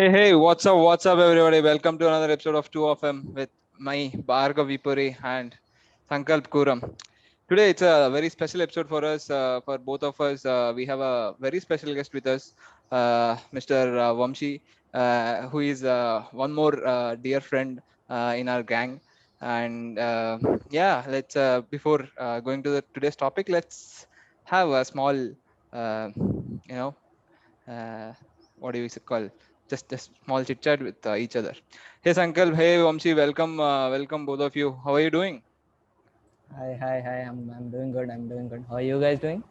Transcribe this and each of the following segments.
Hey, what's up, everybody? Welcome to another episode of 2 of M with my Bhargav Vipuri and Sankalp Kuram. Today, it's a very special episode for us, for both of us. We have a very special guest with us, Mr. Vamshi, who is one more dear friend in our gang. And yeah, let's before going to the today's topic, let's have a small, you know, uh, what do you call? Just a small chit chat with each other. Hey Sankalp, hey Vamshi, welcome both of you. How are you doing? Hi. I'm doing good. I'm doing good. How are you guys doing?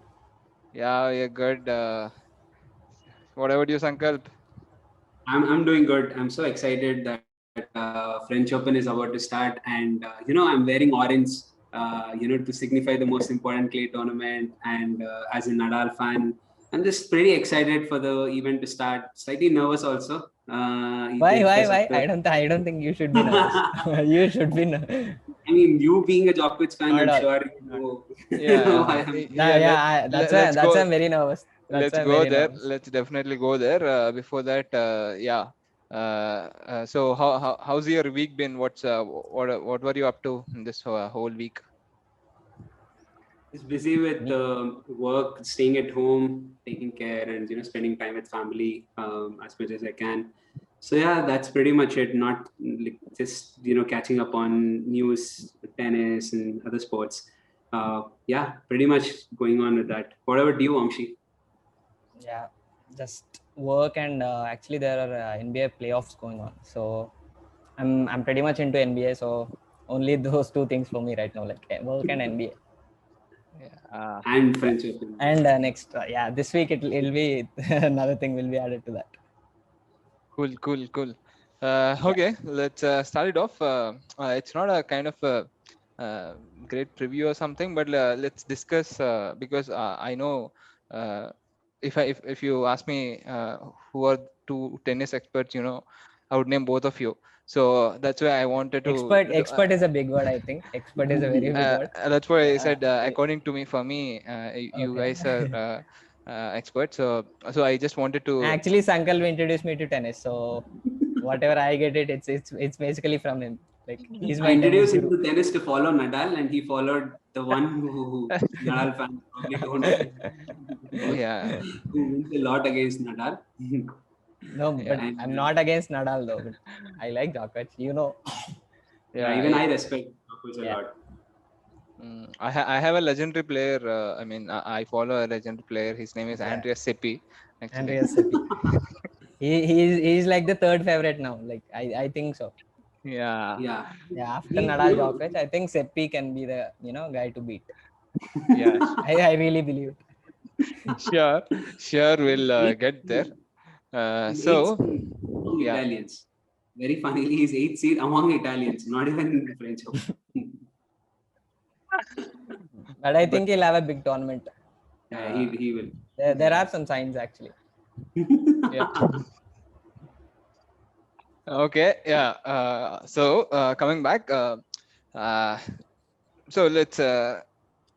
Yeah, you're good. What about you, Sankalp? I'm doing good. I'm so excited that French Open is about to start, and I'm wearing orange, to signify the most important clay tournament. And as a Nadal fan, I'm just pretty excited for the event to start. Slightly nervous also, Why? Why? because of Why? the. I don't think you should be nervous. You should be I mean, you being a Djokovic fan, not I'm all. sure Not. Yeah, why yeah, I'm. yeah. That's Let's why go. I'm very nervous. That's Let's why I'm go very there. nervous. Let's definitely go there. Before that, yeah. So how's your week been? What were you up to in this whole week? Just busy with Me- work, staying at home, taking care, and spending time with family as much as I can. So yeah, that's pretty much it. Not like just catching up on news, tennis, and other sports. Yeah, pretty much going on with that. What about you, Amshi? Yeah, just work and actually there are NBA playoffs going on. So I'm pretty much into NBA. So only those two things for me right now, like work and NBA. Yeah, And Yeah, French Open. and next yeah, this week it'll be another thing will be added to that. cool. Yeah. Okay, let's start it off. It's not a kind of a great preview or something, but let's discuss because I know uh, if you ask me who are two tennis experts, I would name both of you. So that's why I wanted to. Expert is a big word, I think. Expert is a very big word. That's why I Uh, said, according to me, for me, you okay. guys are experts. So I just wanted to. Actually, Sankal introduced me to tennis, so whatever I get it's basically from him. Like he's I my tennis introduced him guru. to tennis to follow Nadal, and he followed the one who Nadal fans probably don't know, Yeah, who wins a lot against Nadal. No, but yeah, And I'm not against Nadal though. But I like Djokovic. You know. yeah, yeah. even I respect Djokovic a Yeah. lot. I have a legendary player. I mean, I follow a legendary player. His name is Yeah. Andreas Seppi, actually. Andreas Seppi. He's like the third favorite now. Like I think so. Yeah, Yeah, Yeah. After he, Nadal, Djokovic, I think Seppi can be the guy to beat. yeah. I really believe it. Sure, sure. We'll he, get there. he's eighth So, seed among yeah. Italians. Very funnily, he's eighth seed among Italians, not even in the French Open. But I But think he'll have a big tournament. Yeah, uh, he will. There yeah, are some signs actually. yeah. Okay, yeah. So coming back. Uh, so let's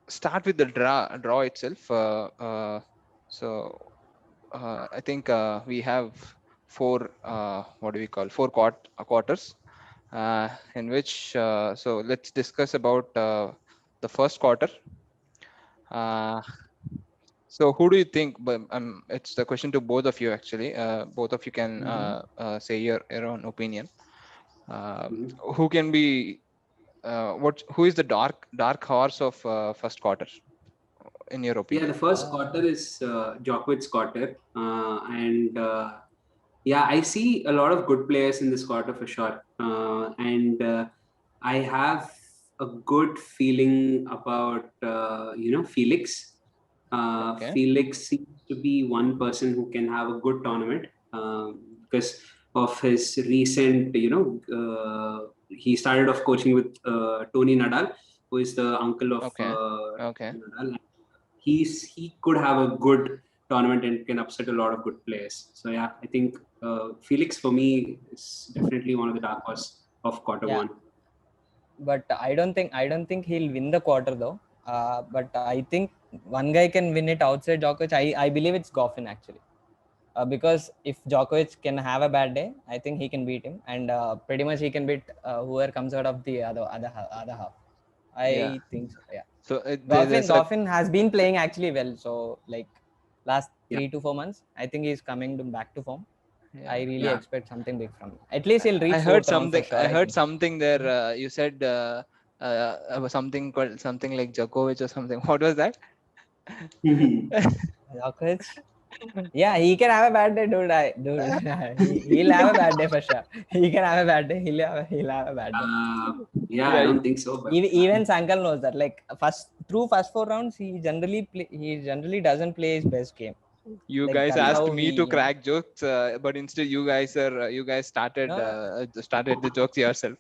start with the draw itself. So I think we have four. What do we call quarters? In which so let's discuss about the first quarter. Uh, so who do you think? But it's the question to both of you actually. Both of you can Mm-hmm. say your own opinion. Uh, Mhm. who can be who is the dark horse of first quarter in your Yeah, opinion? the first quarter is Djokovic's quarter, and yeah, I see a lot of good players in this quarter for sure, and I have a good feeling about Felix. Okay. Felix seems to be one person who can have a good tournament because of his recent, he started off coaching with Tony Nadal, who is the uncle of Okay. Okay. Nadal. He could have a good tournament and can upset a lot of good players. So yeah, I think Felix for me is definitely one of the dark horse of quarter Yeah, one. but I don't think he'll win the quarter though. But I think one guy can win it outside Djokovic. I believe it's Goffin actually. because if Djokovic can have a bad day, I think he can beat him, and pretty much he can beat whoever comes out of the other half. I Yeah. think so. Yeah. So there's a Goffin has been playing actually well. So like last Yeah. 3 to 4 months, I think he's coming back to form. yeah. I really Yeah. expect something big from him. At least he'll reach I heard fourth round for something. sure. I heard think. something there. You said about something called something like Djokovic or something. What was that? Djokovic. Yeah, he can have a bad day, dude. He'll have a bad day for sure. He can have a bad day. He'll have a bad day. Yeah, I Yeah, don't think so. But Even Sankal knows that. Like first 4 rounds, he generally doesn't play his best game. you Like guys that's asked how me we, to crack jokes, but instead you guys started No. started the jokes yourself.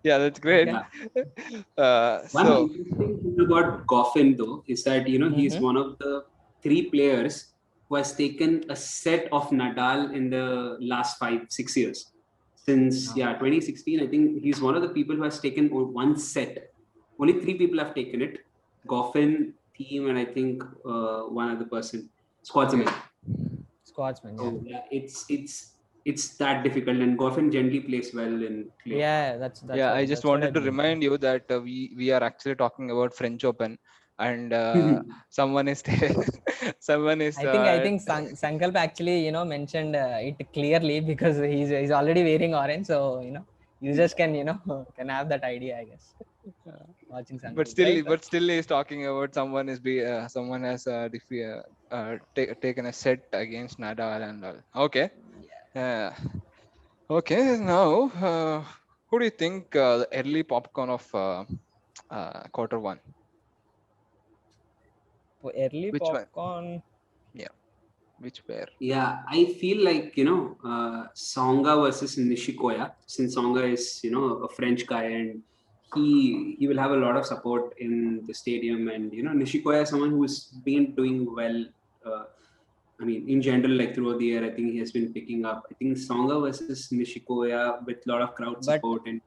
Yeah, that's great. yeah. One So interesting thing about Goffin, though, is that he's Mhm. one of the 3 players who has taken a set of Nadal in the last 5-6 years. Since 2016, I think he's one of the people who has taken one set. Only 3 people have taken it: Goffin, Thiem, and I think one other person, Schwarzenegger. Scotsman, yeah. So yeah, it's that difficult, and Goffin generally plays well in clay. Yeah, that's yeah, I just that's what I wanted to believe. remind you that we are actually talking about French Open, and someone is someone is I think Sankalp actually mentioned it clearly because he's already wearing orange, so users can can have that idea, I guess. Watching but Sankalp, still right? but still he's talking about someone has taken a set against Nadal and all. Okay. Yeah. Okay, now who do you think the early popcorn of quarter one? Early Which one? popcorn. Yeah, which pair? Yeah, I feel like Songa versus Nishikoya, since Songa is a French guy, and he will have a lot of support in the stadium, and Nishikoya is someone who's been doing well. I mean, in general, like throughout the year, I think he has been picking up. I think Songa versus Nishikoya with a lot of crowd But support and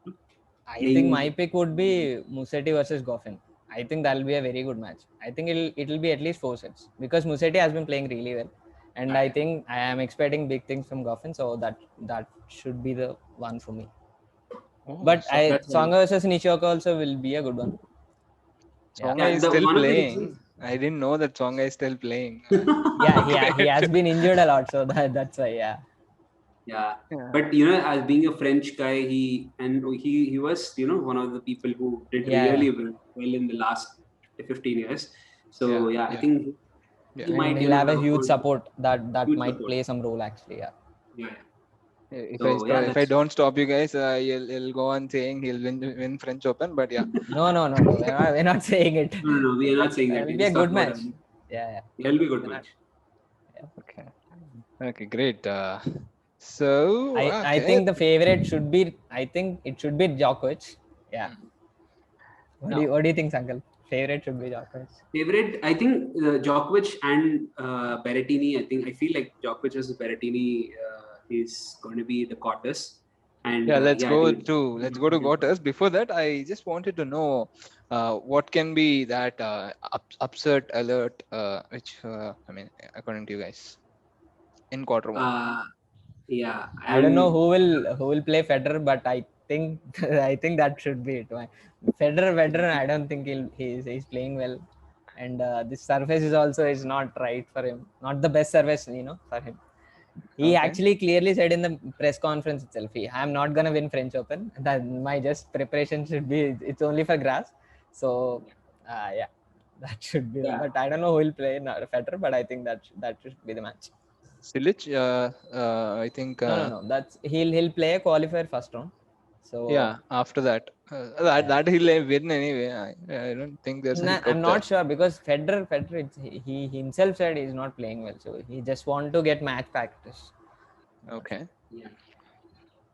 I think my playing. pick would be Musetti versus Goffin. I think that'll be a very good match. I think it'll be at least 4 sets because Musetti has been playing really well, and I think I am expecting big things from Goffin, so that should be the one for me. Oh, But That's Songa versus Nishioka also will be a good one. Songa yeah, is still one of the playing. reasons. I didn't know that Songa is still playing. Yeah, he Great. has been injured a lot, so that's why. Yeah. Yeah, Yeah. but as being a French guy, he was one of the people who did Yeah. really well in the last 15 years. So Yeah, I think Yeah. he And might he'll have a have huge good- support that huge might support. play some role actually. Yeah. Yeah, If So, yeah, if I that's- don't stop you guys, he'll go on saying he'll win French Open. But yeah, No. We're not saying it. no, we are not saying that. It'll We be a just good talk about match. Yeah. It'll be a good We're not- match. okay, great. So I think the favorite should be. I think it should be Djokovic. Yeah. What do you think, Sankalp? Favorite should be Djokovic. Favorite, I think Djokovic and Berrettini. I feel like Djokovic versus Berrettini is going to be the quarters. And yeah, let's I go think- to Gotters. Before that, I just wanted to know what can be that upset alert, which I mean, according to you guys, in quarter one. Yeah, I don't know who will play Federer, but I think I think that should be it. Federer, I don't think he's playing well, and this surface is not right for him. Not the best surface, for him. He Okay. actually clearly said in the press conference itself, I'm not gonna win French Open. That my just preparation should be it's only for grass. So yeah, that should be. Yeah. But I don't know who will play Federer, but I think that should be the match. Silic, I think. No. That's he'll play a qualifier first round. So Yeah, after that, that he'll win anyway. I don't think there's any I'm doubt not sure because Federer he himself said he's not playing well, so he just want to get match practice. there. Okay. Yeah.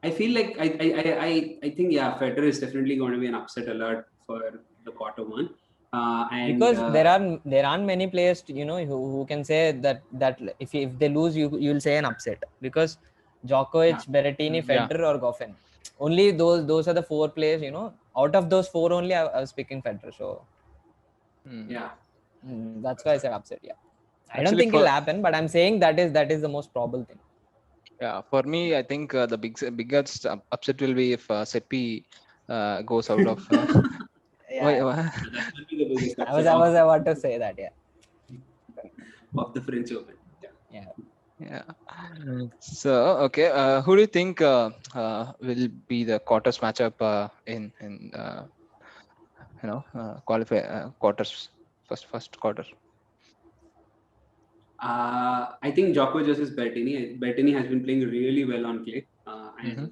I feel like I think Federer is definitely going to be an upset alert for the quarter one. And Because there aren't many players who can say that if they lose you'll say an upset because Djokovic, Berrettini, Federer or Goffin. Only those are the 4 players, out of those 4 only I was picking Federer. So yeah. that's why I said upset. Yeah. I don't Actually, think it'll happen, but I'm saying that is the most probable thing. Yeah, for me, I think the biggest upset will be if Seppi goes out of. Yeah, Why? That will be the biggest I was upset about to say that. Yeah, of the French Open. Yeah. yeah. Yeah. So okay, who do you think will be the quarters matchup in qualify quarters first quarter? I think Djokovic versus Berrettini. Berrettini has been playing really well on clay, Mm-hmm. and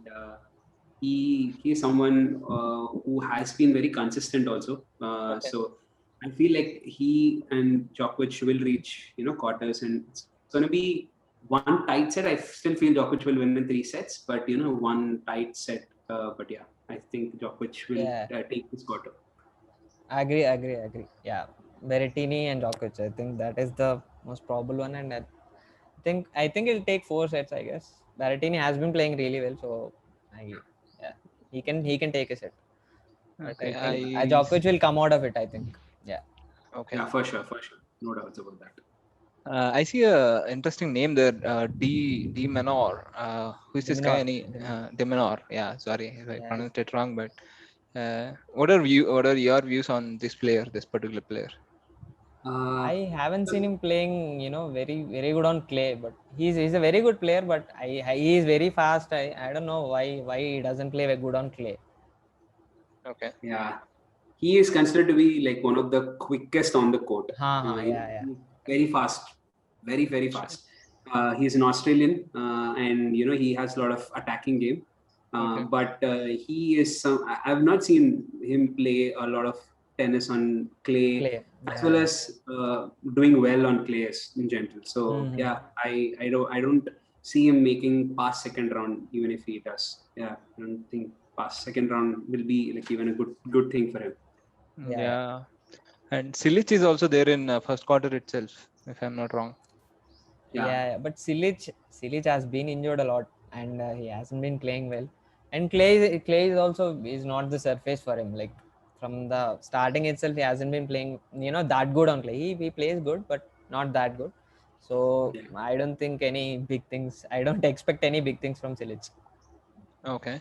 he's someone who has been very consistent also. Okay. So I feel like he and Djokovic will reach quarters, and it's going to be one tight set. I still feel Djokovic will win in 3 sets, but one tight set. But yeah, I think Djokovic will Yeah. take this quarter. Agree. Yeah, Berrettini and Djokovic. I think that is the most probable one, and I think it'll take 4 sets. I guess Berrettini has been playing really well, so yeah, he can take a set. But Okay, I think Djokovic will come out of it. I think. Yeah. Okay. Yeah, for sure, no doubts about that. I see a interesting name there, D Menor. Who is this guy? De Menor. Yeah, sorry if I pronounced it wrong, but what are your views on this particular player? I haven't seen him playing, very good on clay, but he's a very good player, but he is very fast. I don't know why he doesn't play very good on clay. Okay. Yeah, he is considered to be like one of the quickest on the court. Yeah. Very fast, very very fast. He's an Australian, and he has a lot of attacking game. Okay. But he is I've not seen him play a lot of tennis on clay as well as doing well on clay in general. So yeah, I don't see him making past second round even if he does. Yeah, I don't think past second round will be like even a good thing for him. Yeah. And Cilic is also there in first quarter itself, if I'm not wrong. Yeah. But Cilic has been injured a lot, and he hasn't been playing well. And Clay is also is not the surface for him. Like from the starting itself, he hasn't been playing that good on clay. He plays good, but not that good. So I don't think any big things. I don't expect any big things from Cilic. Okay.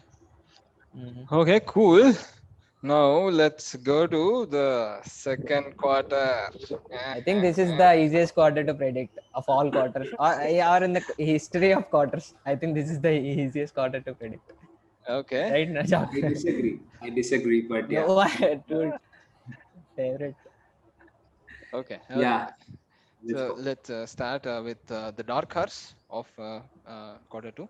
Okay, cool. Now let's go to the second quarter. I think this is the easiest quarter to predict of all quarters, or in the history of quarters. I think this is the easiest quarter to predict. Okay. Right, Najak? I disagree, but yeah. No, dude. Favorite. Okay. Yeah. So let's start with the dark horse of quarter two.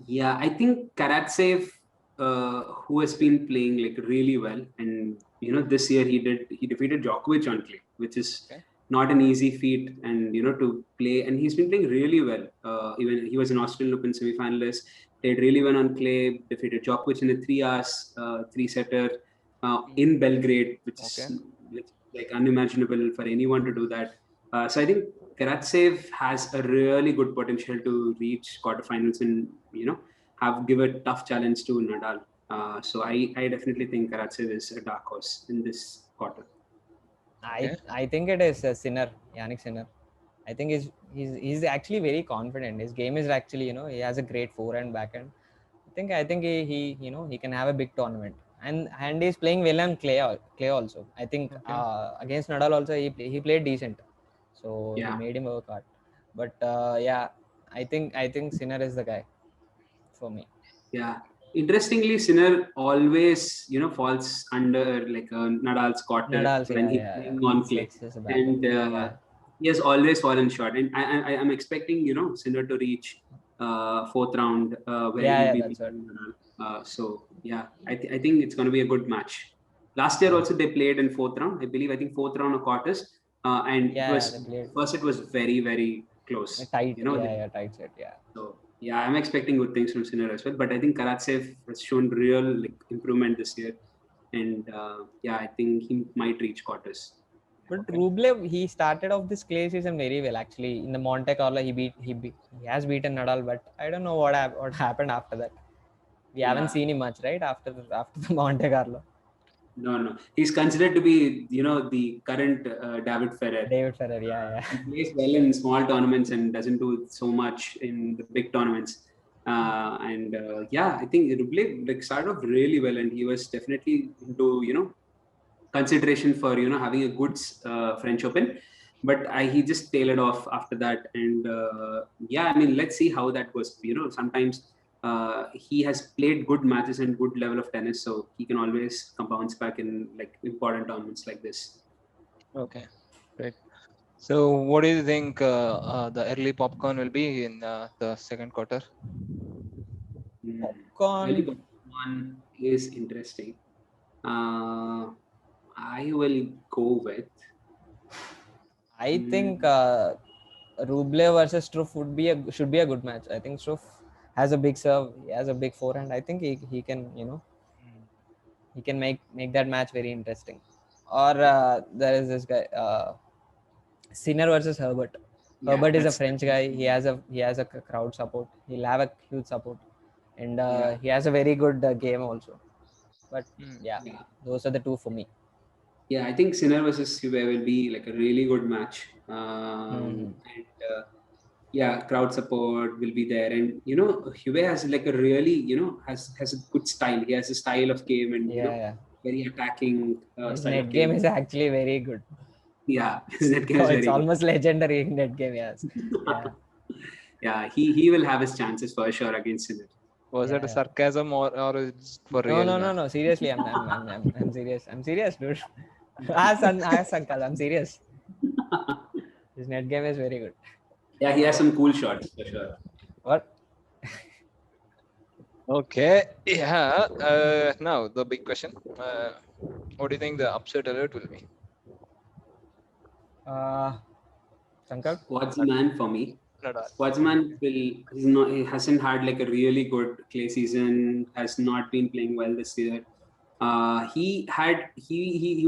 Yeah, I think Karatsev, who has been playing like really well, and this year he defeated Djokovic on clay, which is not an easy feat, and to play, and he's been playing really well. Even he was an Australian Open semi-finalist, played really well on clay, defeated Djokovic in a 3 hours, 3-setter in Belgrade, which is like unimaginable for anyone to do that. So I think Karatsev has a really good potential to reach quarterfinals and give a tough challenge to Nadal. So I definitely think Karatsev is a dark horse in this quarter. I think it is Sinner, Yannick Sinner. I think he's actually very confident. His game is actually he has a great forehand backhand. I think he he can have a big tournament, and he's playing well on clay also. I think against Nadal also he played decent, so he made him work hard. But yeah, I think Sinner is the guy for me. Yeah. Interestingly, Sinner always falls under like Nadal's quarter when he's playing on clay, and he has always fallen short. And I'm expecting Sinner to reach fourth round where he'll be beating Nadal. So yeah, I think it's going to be a good match. Last year also they played in fourth round. I think fourth round of quarters, and it was first. It was very very close. Tight. Tight set. Yeah. So yeah, I'm expecting good things from Sinner as well. But I think Karatsev has shown real improvement this year, and I think he might reach quarters. But Rublev, he started off this clay season very well. Actually, in the Monte Carlo, he has beaten Nadal, but I don't know what happened after that. We haven't seen him much, right? After the Monte Carlo. No. He's considered to be, the current David Ferrer. David Ferrer, yeah. He plays well in small tournaments and doesn't do so much in the big tournaments. I think Rublev like started off really well, and he was definitely into consideration for having a good French Open, but he just tailed off after that. And let's see how that goes. Sometimes he has played good matches and good level of tennis, so he can always bounce back in like important tournaments like this. Okay, great. So, what do you think the early popcorn will be in the second quarter? Early Popcorn. one is interesting. I will go with. I think Rublev versus Struff should be a good match. I think Struff has a big serve, he has a big forehand. I think he can he can make that match very interesting. Or there is this guy Sinner versus Herbert. Yeah, Herbert is a that's- French guy. He has a crowd support. He'll have a huge support, and Yeah. he has a very good game also. But Yeah. those are the two for me. Yeah, I think Sinner versus Hubei will be like a really good match. Crowd support will be there, and Hubei has like a really has a good style. He has a style of game, and very attacking. His style net of game is actually very good. Yeah, his net game is It's very almost legendary net game. Yes. Yeah. Yeah, he will have his chances for sure against Sinner. Was it a sarcasm or is for real? No. Seriously, I'm serious. I'm serious, dude. Ask Uncle. I'm serious. His net game is very good. Yeah, he has some cool shots for sure. What? Okay. Yeah. Now the big question. What do you think the upset alert will be? Sankalp? Schwartzman for me. Nadal. Schwartzman he hasn't had like a really good clay season. Has not been playing well this year. He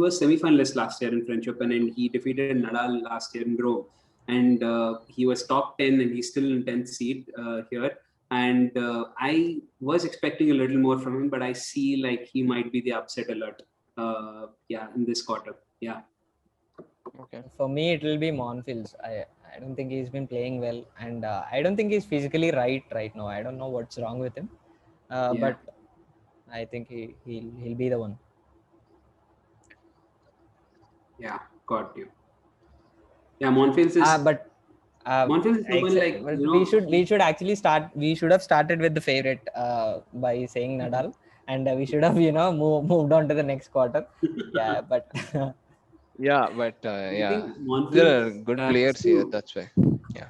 was semi-finalist last year in French Open, and he defeated Nadal last year in Rome. And he was top 10, and he's still in 10th seed here. And I was expecting a little more from him, but I see like he might be the upset alert. In this quarter. Yeah. Okay. For me, it will be Monfils. I don't think he's been playing well, and I don't think he's physically right now. I don't know what's wrong with him, but I think he'll be the one. Yeah, got you. Yeah, Monfils is. Monfils is someone like we should actually start. We should have started with the favorite by saying Nadal, and we should have moved on to the next quarter. Yeah, but. Yeah, but there are good players here. That's why. Yeah.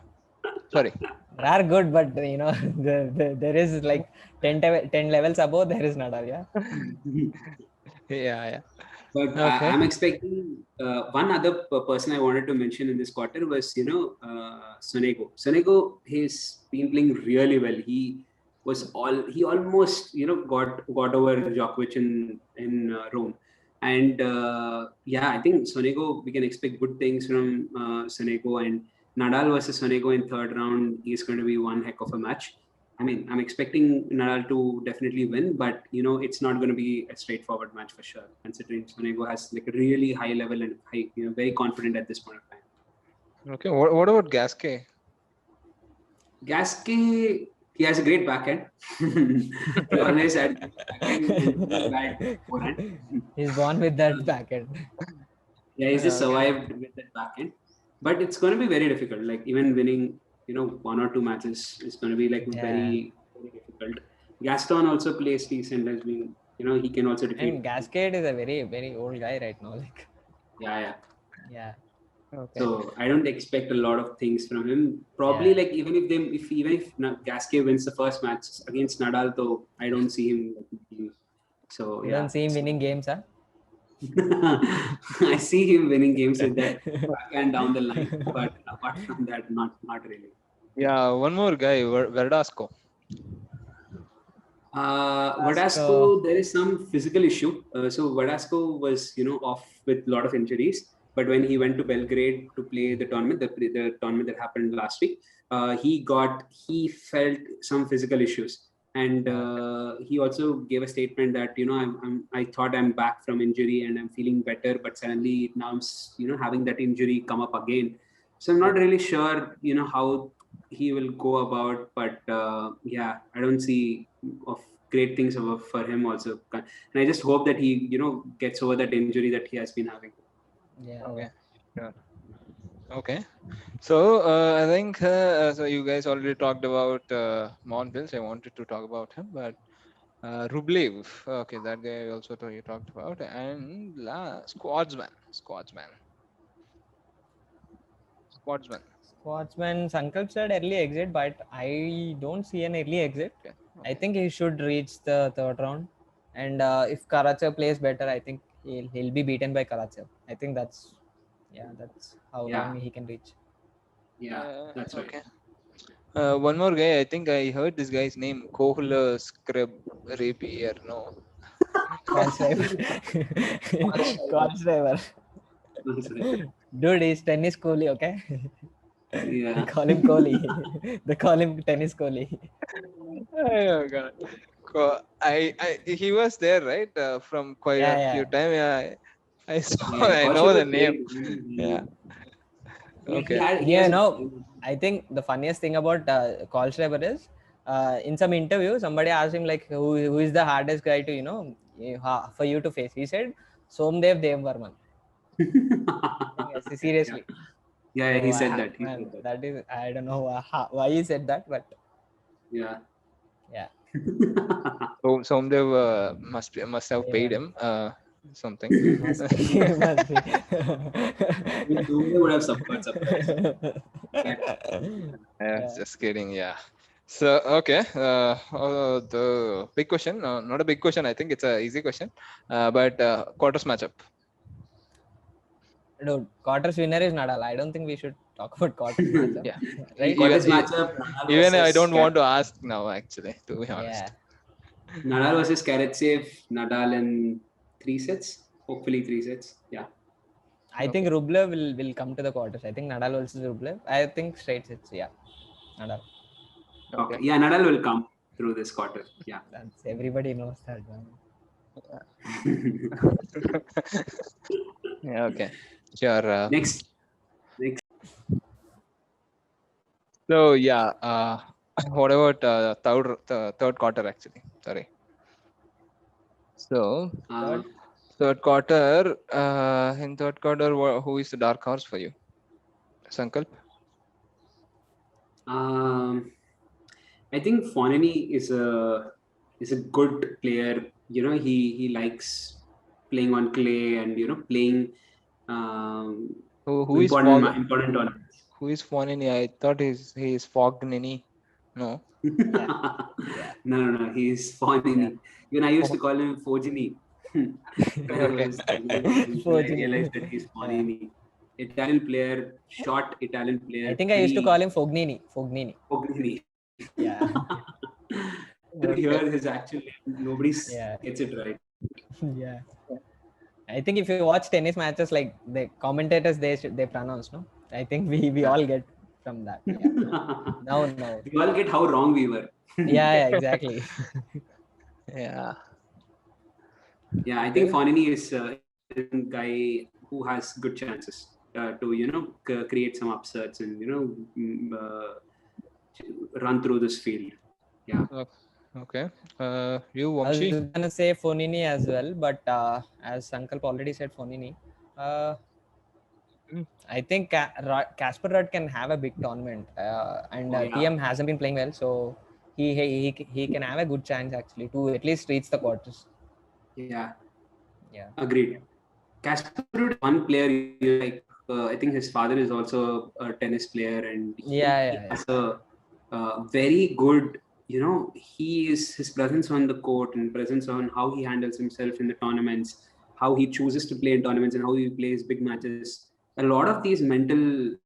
Sorry. They are good, but there is like 10 levels above. There is Nadal. Yeah. But I'm expecting one other person I wanted to mention in this quarter was Sonego. Sonego, he's been playing really well. He almost got over Djokovic in Rome. And I think Sonego, we can expect good things from Sonego, and Nadal versus Sonego in third round is going to be one heck of a match. I mean, I'm expecting Nadal to definitely win, but it's not going to be a straightforward match for sure, considering Sonego has like a really high level and high, very confident at this point of time. Okay, what about Gasquet? Gasquet, he has a great backhand. He always had bad forehand. He's born with that backhand. Yeah, he's just survived with that backhand. But it's going to be very difficult. Like even winning, one or two matches is going to be like very, very difficult. Gaston also plays decent. Has been, he can also defeat. And Gasquet is a very, very old guy right now. Like. Yeah. Okay. So I don't expect a lot of things from him. Probably like even if Gasquet wins the first match against Nadal, though I don't see him. So you don't see him winning games, huh? I see him winning games with that backhand down the line, but apart from that, not really. Yeah, one more guy, Verdasco. Verdasco, there is some physical issue. So Verdasco was off with a lot of injuries. But when he went to Belgrade to play the tournament, the tournament that happened last week, he felt some physical issues. And he also gave a statement that I thought I'm back from injury and I'm feeling better, but suddenly now I'm having that injury come up again. So I'm not really sure how he will go about, but yeah, I don't see of great things for him also, and I just hope that he gets over that injury that he has been having. Yeah. Okay. Sure. Okay. So I think so. You guys already talked about Monville. I wanted to talk about him, but Rublev. Okay, that guy also you talked about, and Squadsman. Squadsman, Sankalp said early exit, but I don't see an early exit. Okay. I think he should reach the third round, and if Karatsev plays better, I think he'll be beaten by Karatsev. I think that's how Yeah. long he can reach. Yeah, that's right. Okay. One more guy. I think I heard this guy's name. Kohler Scrub Rapier. No. Driver. That's right. Dude, he's tennis Kohli, okay? They Yeah. call him Kohli. They call him tennis Kohli. Oh God. He was there, right? From quite a few time. Yeah, I saw. Yeah, I know the name. Yeah. Okay. I think the funniest thing about Kohlschreiber is in some interview, somebody asked him like, who is the hardest guy to, for you to face? He said, Somdev Devvarman. Yes, seriously. Yeah, So he said that. that is, I don't know why he said that, but Yeah. yeah. So Somdev must have paid him something. Must be. They would have suffered surprise. Yeah, just kidding. Yeah. So okay, the big question, not a big question. I think it's a easy question, but quarters matchup. Dude, quarters winner is Nadal. I don't think we should talk about quarters matchup. Yeah. Right? Quarters matchup. Nadal Even I versus don't want to ask now, actually, to be honest. Yeah. Nadal versus Karatsev. Nadal in 3 sets. Hopefully 3 sets. Yeah. I think Rublev will come to the quarters. I think Nadal versus Rublev. I think straight sets. Yeah. Nadal. Okay. Yeah, Nadal will come through this quarter. Yeah. That's everybody knows that. Man. Yeah. Okay. Sure. Next. So yeah. What about third quarter actually? Sorry. So third quarter. In third quarter, who is the dark horse for you? Sankalp? I think Fonini is a good player. He likes playing on clay and playing Who is important tournaments. Who is Fonini? I thought he is Fognini. No. No, he's Fonini. Even I used to call him Fogini. When I realized that he's Fonini. Italian player, short Italian player. I think I used to call him Fognini. Fognini. Yeah. Here his actual name, nobody gets it right. Yeah. I think if you watch tennis matches, like the commentators, they pronounce, no? I think we all get from that. Yeah. No. We all get how wrong we were. Yeah, exactly. Yeah. Yeah, I think Fonini is a guy who has good chances to create some upsets and run through this field. Yeah. Okay. You, Vamshi? I was gonna say Fonini as well, but as Sankalp already said Fonini, I think Casper Ruud can have a big tournament, and TM hasn't been playing well, so he can have a good chance actually to at least reach the quarters. Yeah. Agreed. Casper Ruud is one player like. I think his father is also a tennis player, and he has a very good. His presence on the court and presence on how he handles himself in the tournaments, how he chooses to play in tournaments, and how he plays big matches. A lot of these mental,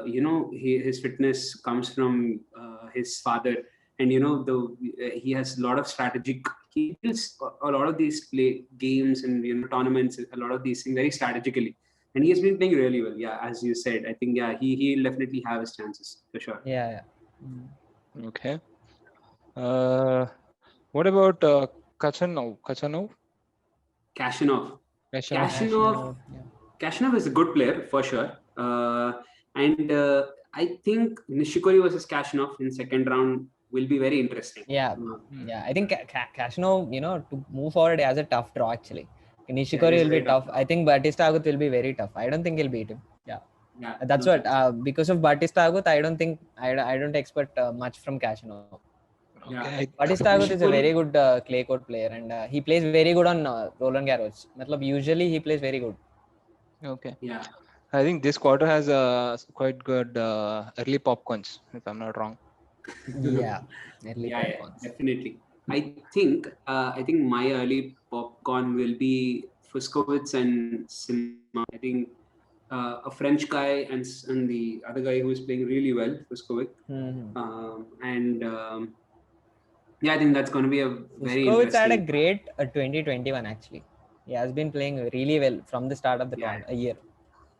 his fitness comes from his father, and he has a lot of strategic. He builds a lot of these play games and tournaments, a lot of these things very strategically, and he has been playing really well. Yeah, as you said, I think he'll definitely have his chances for sure. Yeah. Okay. What about Kachanov? Kashanov. Kashanov. Kashanov. Yeah. Kashanov is a good player for sure. And I think Nishikori versus Kashanov in second round will be very interesting. Yeah, Hmm. yeah. I think Kashanov, to move forward, he has a tough draw actually. Nishikori it is will be very tough. tough. I think Batista Agut will be very tough. I don't think he'll beat him. Yeah, Yeah, that's no what. chance. Because of Batista Agut, I don't think I don't expect much from Kashanov. Yeah. Okay. Batista Agut is a very Nishikori, good clay court player, and he plays very good on Roland Garros. Matlab, usually he plays very good. Okay. yeah, I think this quarter has quite good early popcorns, if I'm not wrong. Yeah, early yeah, popcorns. definitely. I think my early popcorn will be Fuskowitz and Simon. I think a French guy and the other guy who is playing really well, Fuskowitz. And yeah, I think that's going to be a very Fuskowitz had a interesting. great 2021 actually. He has been playing really well from the start of the Yeah, a year.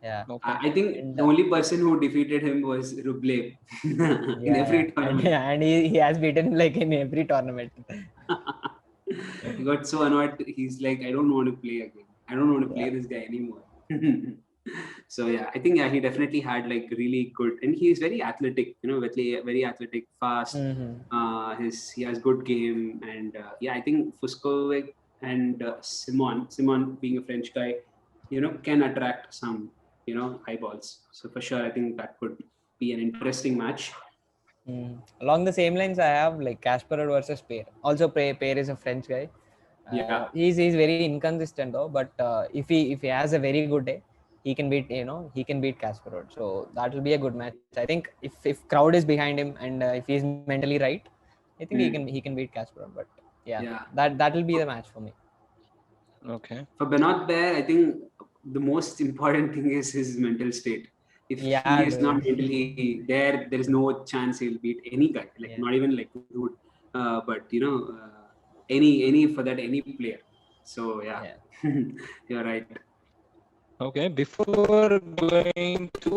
Yeah. Okay. I think And the only person who defeated him was Rublev in yeah, every and, tournament. and he has beaten like in every tournament. He got so annoyed. He's like, I don't want to play again. I don't want to play Yeah. this guy anymore. So yeah, I think he definitely had like really good, and he's very athletic. Very, very athletic, fast. He has good game, and yeah, I think Fuskovic and Simon being a French guy, can attract some eyeballs. So for sure, I think that could be an interesting match. Along the same lines, I have like Kasparov versus Paire. Also, Paire is a French guy. Yeah. He's very inconsistent though, but if he has a very good day, he can beat Kasparov. So that will be a good match. I think if crowd is behind him and if he's mentally right, I think he can beat Kasparov. But Yeah. that will be the match for me. Okay. For Benoit Baer, I think the most important thing is his mental state. If he is not mentally there, there is no chance he'll beat any guy. Like not even like Rude, but any for that any player. So yeah. You're right. Okay. Before going to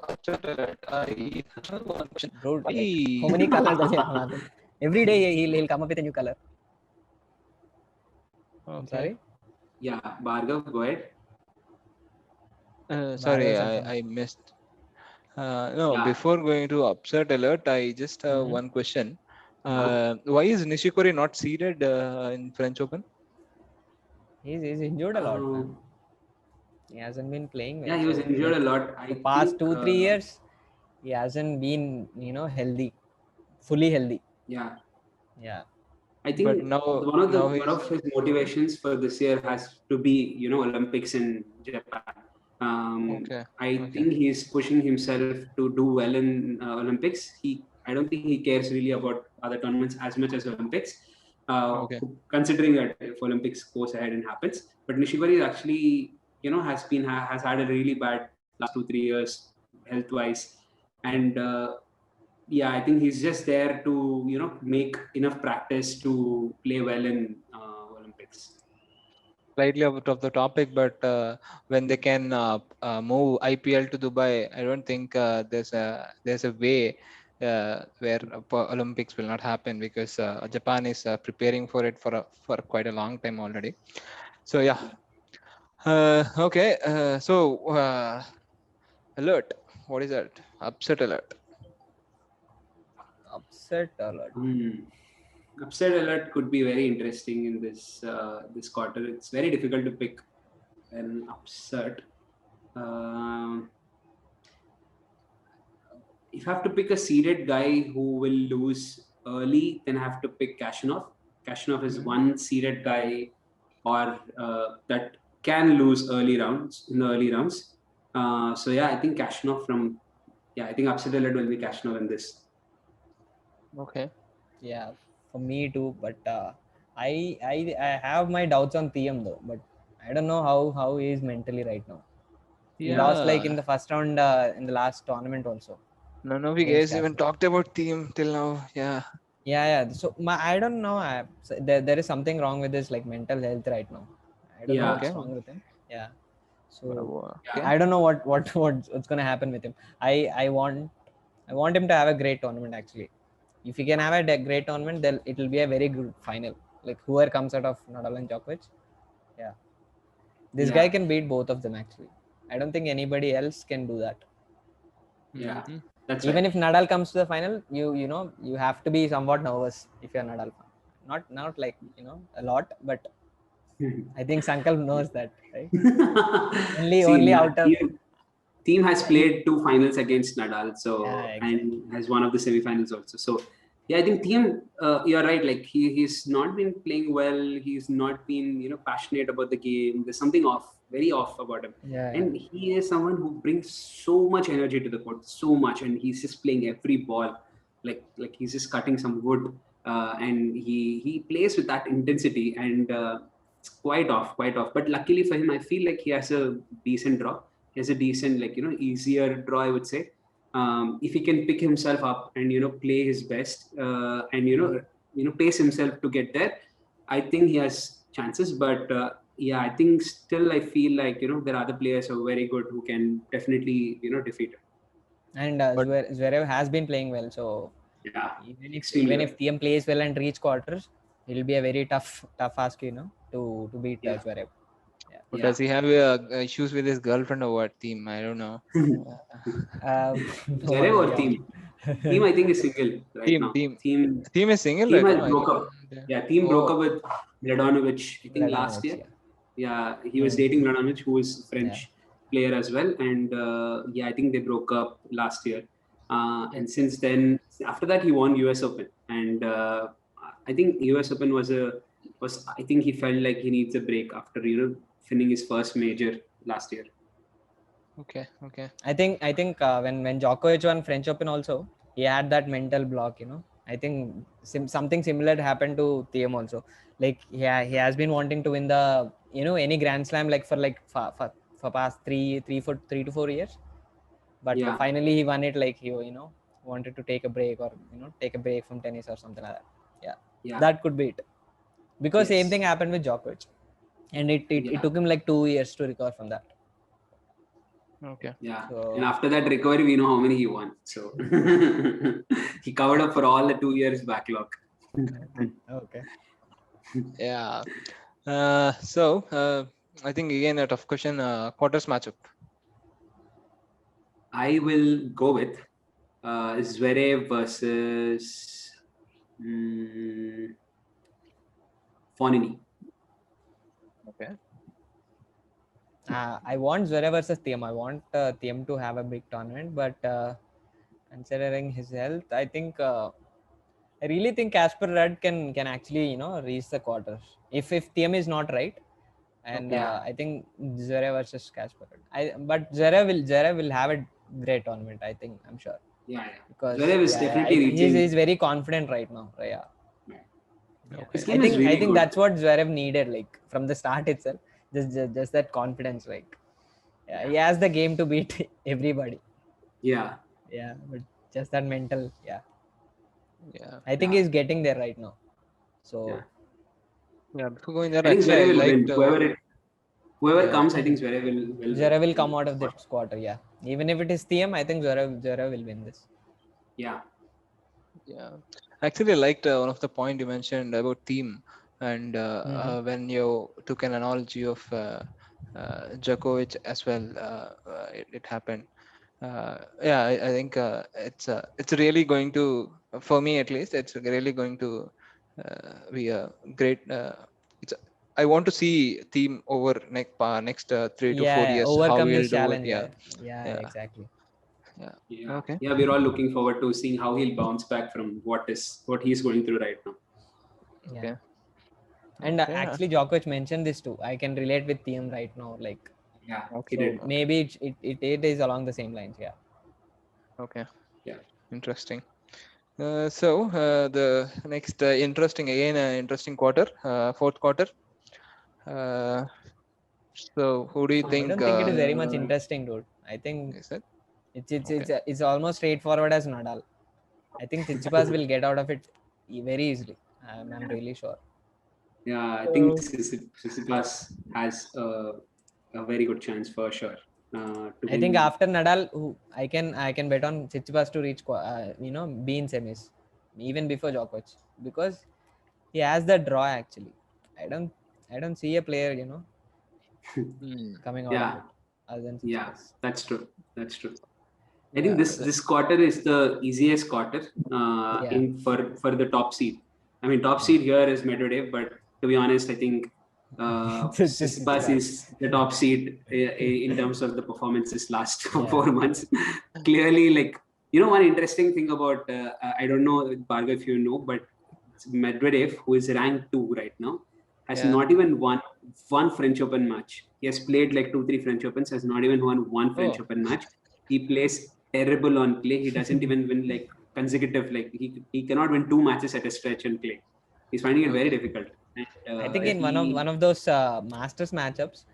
upset alert, I have one question. Bro, how many colors does he have? Every day he'll come up with a new color. Okay. Sorry. Yeah, Bhargav, go ahead. Sorry, I missed. No, Yeah. before going to upset alert, I just have one question. Why is Nishikori not seeded in French Open? He's injured a lot, man. He hasn't been playing well. Yeah, he was injured a lot. The past 2-3 years, he hasn't been, healthy, fully healthy. Yeah. Yeah. I think But now one of his motivations for this year has to be, Olympics in Japan. I think he's pushing himself to do well in Olympics. I don't think he cares really about other tournaments as much as Olympics. Considering that if Olympics goes ahead and happens, but Nishikori actually, has had a really bad last 2-3 years health wise, and yeah, I think he's just there to make enough practice to play well in Olympics. Slightly out of the topic, but when they can move IPL to Dubai, I don't think there's a way where Olympics will not happen, because Japan is preparing for it for quite a long time already. So yeah. Okay. So alert. What is that? Upset alert. Upset alert. Upset alert could be very interesting in this quarter. It's very difficult to pick an upset. If I have to pick a seeded guy who will lose early, then I have to pick Kashanov. Kashanov is one seeded guy, or that can lose in the early rounds. So yeah, I think Kashanov I think upset alert will be Kashanov in this. Okay. Yeah, for me too. But I have my doubts on Thiem though. But I don't know how he is mentally right now. He lost like in the first round in the last tournament also. None of you guys even talked about Thiem till now. Yeah. Yeah. So I don't know. There is something wrong with his like mental health right now. I don't know what's wrong with him. Yeah. So I don't know what's gonna happen with him. I want I want him to have a great tournament actually. If he can have a great tournament, then it will be a very good final. Like whoever comes out of Nadal and Djokovic, yeah, this guy can beat both of them actually. I don't think anybody else can do that. Yeah, Mhm. that's Even right. if Nadal comes to the final, you know you have to be somewhat nervous if you're Nadal fan. Not like a lot, but I think Sankalp knows that, right? See, Only out of team has played two finals against Nadal, yeah, so exactly. and has one of the semifinals also. So yeah, I think team, you're right. Like he's not been playing well. He's not been passionate about the game. There's something off, very off about him. Yeah. And he is someone who brings so much energy to the court, so much, and he's just playing every ball, like he's just cutting some wood, and he plays with that intensity, and it's quite off, quite off. But luckily for him, I feel like he has a decent draw. He has a decent, easier draw, I would say. If he can pick himself up and play his best, and pace himself to get there, I think he has chances. But yeah, I think still I feel like there are other players who are very good who can definitely defeat him. And But Zverev has been playing well, so Yeah, even if extremely well. TM plays well and reach quarters, it'll be a very tough ask, to beat Yeah, Zverev. Yeah. does yeah. he have issues with his girlfriend or what? Team? I don't know. No Zverev or idea. team? Team, I think, is single right Team, now. team, Team team is single team right has now. I broke don't up. know. Yeah, team broke Oh, up with Mladenovic, I think last Mladenovic, year. yeah. Yeah, he was dating Mladenovic, who is Yeah. French player as well, and yeah, I think they broke up last year. And Okay. since then, after that, he won US Open, and I think US Open was I think he felt like he needs a break after finishing his first major last year. okay, okay. I think when Djokovic won French Open also, he had that mental block. I think something similar happened to Thiem also. Like he has been wanting to win the any Grand Slam like for past 3 to 4 years, but Yeah, finally he won it. Like he wanted to take a break or take a break from tennis or something like that. Yeah, yeah, that could be it. Because same thing yes, happened with Djokovic, and it yeah. took him like 2 years to recover from that. Okay. Yeah, and So after that recovery, we know how many he won. So he covered up for all the 2 years backlog. okay. Yeah. I think again a tough question. Quarters matchup. I will go with Zverev versus Fonini. Okay. I want Zverev versus Thiem. I want Thiem to have a big tournament, but considering his health, I really think Casper Ruud can actually reach the quarters if Thiem is not right, and Okay. Yeah, I think Zverev versus Casper Ruud. But Zverev will have a great tournament. I'm sure, yeah, yeah. because Zverev is yeah, definitely he's reaching. very confident right now. Right, yeah. Yeah, His Okay. game is I really think good. that's what Zverev needed, like from the start itself. Just that confidence, like yeah, Yeah, he has the game to beat everybody. yeah, Yeah, but just that mental. Yeah, Yeah. I think yeah, he's getting there right now. yeah. So Yeah. Before going there, I think actually, I Zverev will liked. win. Whoever Yeah. comes, I think Zverev Zverev will win come out this of spot. this quarter. Yeah, even if it is Thiem, I think Zverev will win this. Yeah, Yeah. Actually, I liked one of the point you mentioned about theme, and when you took an analogy of Djokovic as well, it happened. Yeah, I think it's really going to, for me at least, it's really going to be a great. It's I want to see team over next 3 to 4 Yeah, years how overcome we'll this do it. challenge. Yeah, Yeah, yeah, exactly. yeah. yeah, Okay. yeah. We're all looking forward to seeing how he'll bounce back from what he's going through right now. Yeah, Okay. and Okay. actually Djokovic mentioned this too. I can relate with Thiem right now. Like, Yeah, he so did. Okay. maybe it is along the same lines. Yeah. Okay. Yeah. Interesting. The next interesting quarter, fourth quarter. Uh, so who do you I think don't think it is very much interesting, dude. I think is it? it's Okay. it's almost straightforward as Nadal. I think Tsitsipas will get out of it very easily. I'm really sure. Yeah, I think Uh, Sissipas has a very good chance for sure. To I think win. after Nadal, I can bet on Tsitsipas to reach be in semis even before Djokovic, because he has the draw actually. I don't see a player coming out of Yeah, it other than yeah, Tsitsipas. that's true. That's true. I think Yeah, this quarter is the easiest quarter Yeah. in for the top seed. I mean, top seed here is Medvedev, but to be honest, I think Tsitsipas is the top seed in terms of the performances last Yeah. 4 months. Clearly, like one interesting thing about I don't know Bhargav if you know, but Medvedev, who is ranked 2 right now, has Yeah. not even won one French Open match. He has played like 2-3 French Opens, has not even won one French Oh. Open match. He plays terrible on clay. He doesn't even win like consecutive. Like he cannot win 2 matches at a stretch on clay. He's finding it very Okay. difficult. And, I think in one of those Masters matchups,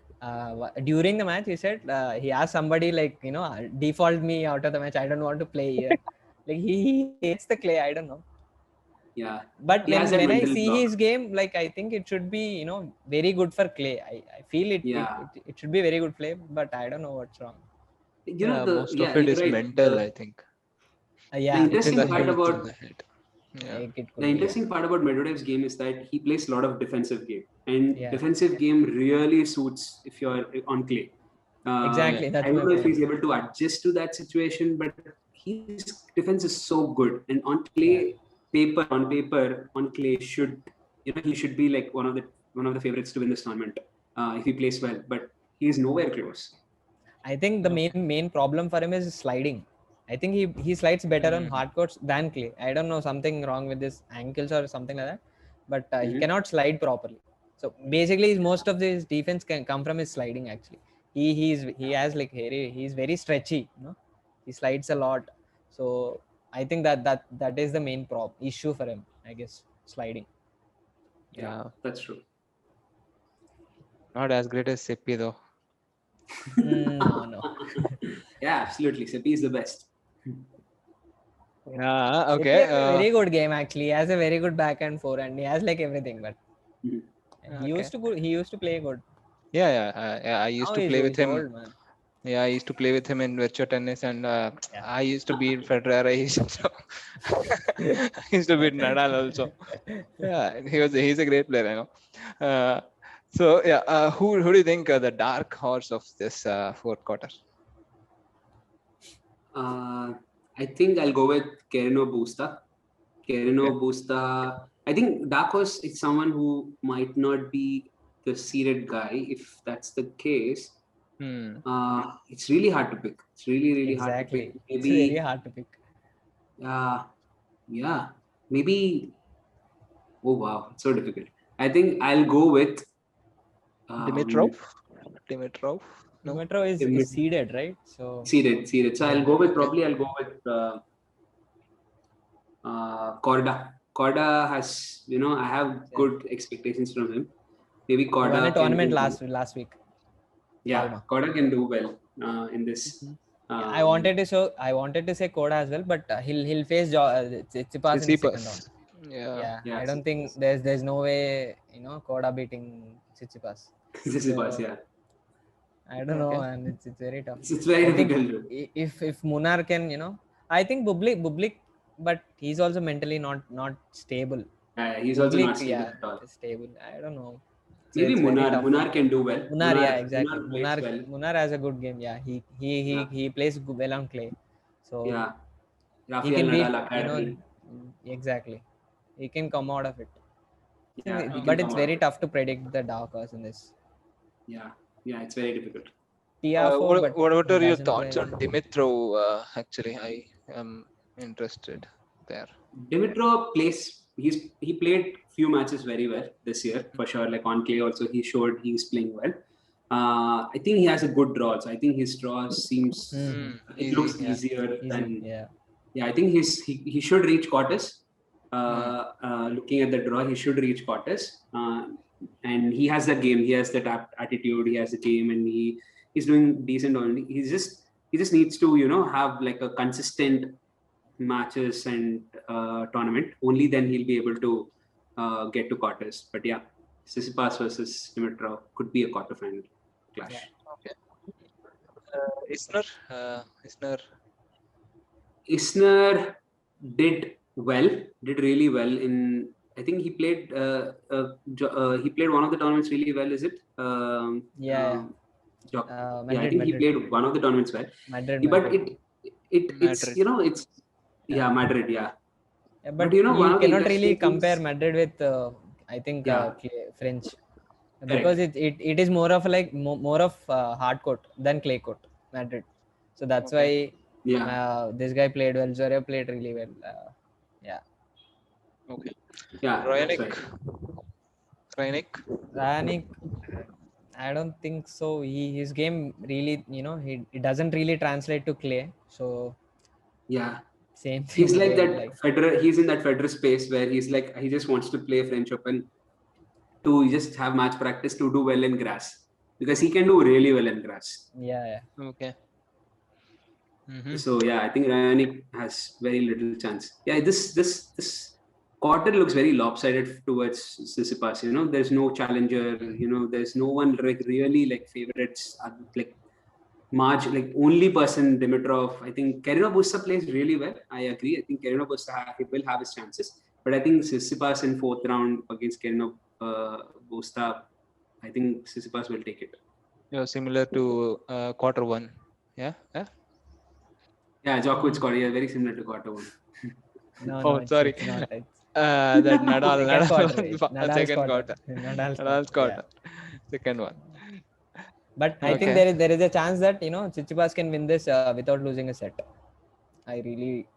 during the match, he said he asked somebody like default me out of the match. I don't want to play here. Like he hates the clay. I don't know. yeah, But he has that when I mental see block. his game, like I think it should be very good for clay. I feel Yeah. it should be very good play, but I don't know what's wrong. Most of it You're is right. mental, I think. Yeah, The It's in interesting the part head. It's in about the head. Yeah. it could the be, interesting part about Medvedev's game is that he plays a lot of defensive game, and Yeah. defensive game really suits if you're on clay. Exactly, that's I don't my know if point. he's able to adjust to that situation, but his defense is so good, and on clay paper on clay should he should be like one of the favorites to win this tournament if he plays well, but he is nowhere close. I think the main problem for him is sliding. I think he slides better on hard courts than clay. I don't know, something wrong with his ankles or something like that, but he cannot slide properly. So basically, most of his defense can come from his sliding. Actually, he has like he's very stretchy. He slides a lot. So I think that is the main issue for him. I guess sliding. Yeah, that's true. Not as great as Seppi though. No. Yeah, absolutely. Seppi is the best. Yeah. Seppi Okay. has a very good game actually. He has a very good backhand forehand. He has like everything, but he used to play good. Yeah. I used Now to play with he's him. old, man. Yeah, I used to play with him in virtual tennis, and I used to beat Federer. I used to beat Nadal also. Yeah, he's a great player, I know. So yeah, who do you think the dark horse of this fourth quarter? I think I'll go with Carreno Busta. Busta. I think dark horse is someone who might not be the seeded guy. If that's the case, it's really hard to pick. It's really hard to pick. Exactly. It's very hard to pick. Yeah. Maybe. Oh wow, it's so difficult. I think I'll go with Dimitrov. No. Dimitrov is seeded, right? So seeded. So I'll go with Corda. Corda has, I have good expectations from him. Maybe Corda won a tournament last week. Yeah, Palma. Corda can do well in this. I wanted to say Koda as well, but he'll face Tsitsipas in the second round. Yeah. I don't think there's no way Koda beating Tsitsipas. Tsitsipas, yeah. I don't know, and it's very tough. It's very difficult. If Munar can, I think Bublik, but he's also mentally not stable. He's also not stable at all. Stable. I don't know. Maybe Munar can do well. Munar, yeah, exactly. Munar has a good game. Yeah, he plays well on clay. So yeah, he can Rafael beat, Nadal Academy. Exactly. He can come out of it. Yeah, but it's very tough to predict the dark horse in this. Yeah, it's very difficult. What are your thoughts on Dimitrov? Actually, I am interested there. Dimitrov he played few matches very well this year for sure. Like on clay also, he showed he's playing well. I think he has a good draw. So I think his draw seems it looks easier than. Yeah, I think he should reach quarters. Looking at the draw, he should reach quarters. And he has that game. He has that attitude. He has the game, and he's doing decent only. He just needs to have like a consistent matches and tournament. Only then he'll be able to get to quarters. But yeah, Tsitsipas versus Dimitrov could be a quarterfinal clash. Okay. Isner. Isner. Isner did really well in. I think he played. He played one of the tournaments really well. Is it? Yeah. Yeah, I think he Madrid. played one of the tournaments well. Madrid. But Madrid. it's Madrid. it's Madrid. Yeah. Yeah, But but you know, one you of the cannot really interesting compare things. Madrid with I think Yeah. French, because Correct. it is more of like more of hard court than clay court, Madrid. So that's Okay. why this guy played well. Zoria played really well. Yeah. Okay. Yeah, that's Raonic. right. Raonic, I don't think so. His game really, it doesn't really translate to clay. So Yeah. same He's thing like again. that Like Federer. He's in that Federer space where he's like he just wants to play French Open to just have match practice to do well in grass, because he can do really well in grass. yeah. Okay. So yeah, I think Raonic has very little chance. Yeah, this quarter looks very lopsided towards Tsitsipas. You know, there's no challenger. You know, there's no one like really like favorites. Like March, like only person Dimitrov. I think Carino Busta plays really well. I agree. I think Carino Busta he will have his chances, but I think Tsitsipas in fourth round against Carino Busta, I think Tsitsipas will take it. Yeah, similar to quarter one. Yeah. Yeah, Djokovic quarter. Yeah, very similar to quarter one. Oh, sorry. It's not. It's That Nadal. second quarter. Nadal Nadal's second quarter. quarter. Nadal's Nadal's quarter. quarter. Second one. But I think Okay. there is a chance that Tsitsipas can win this without losing a set. I really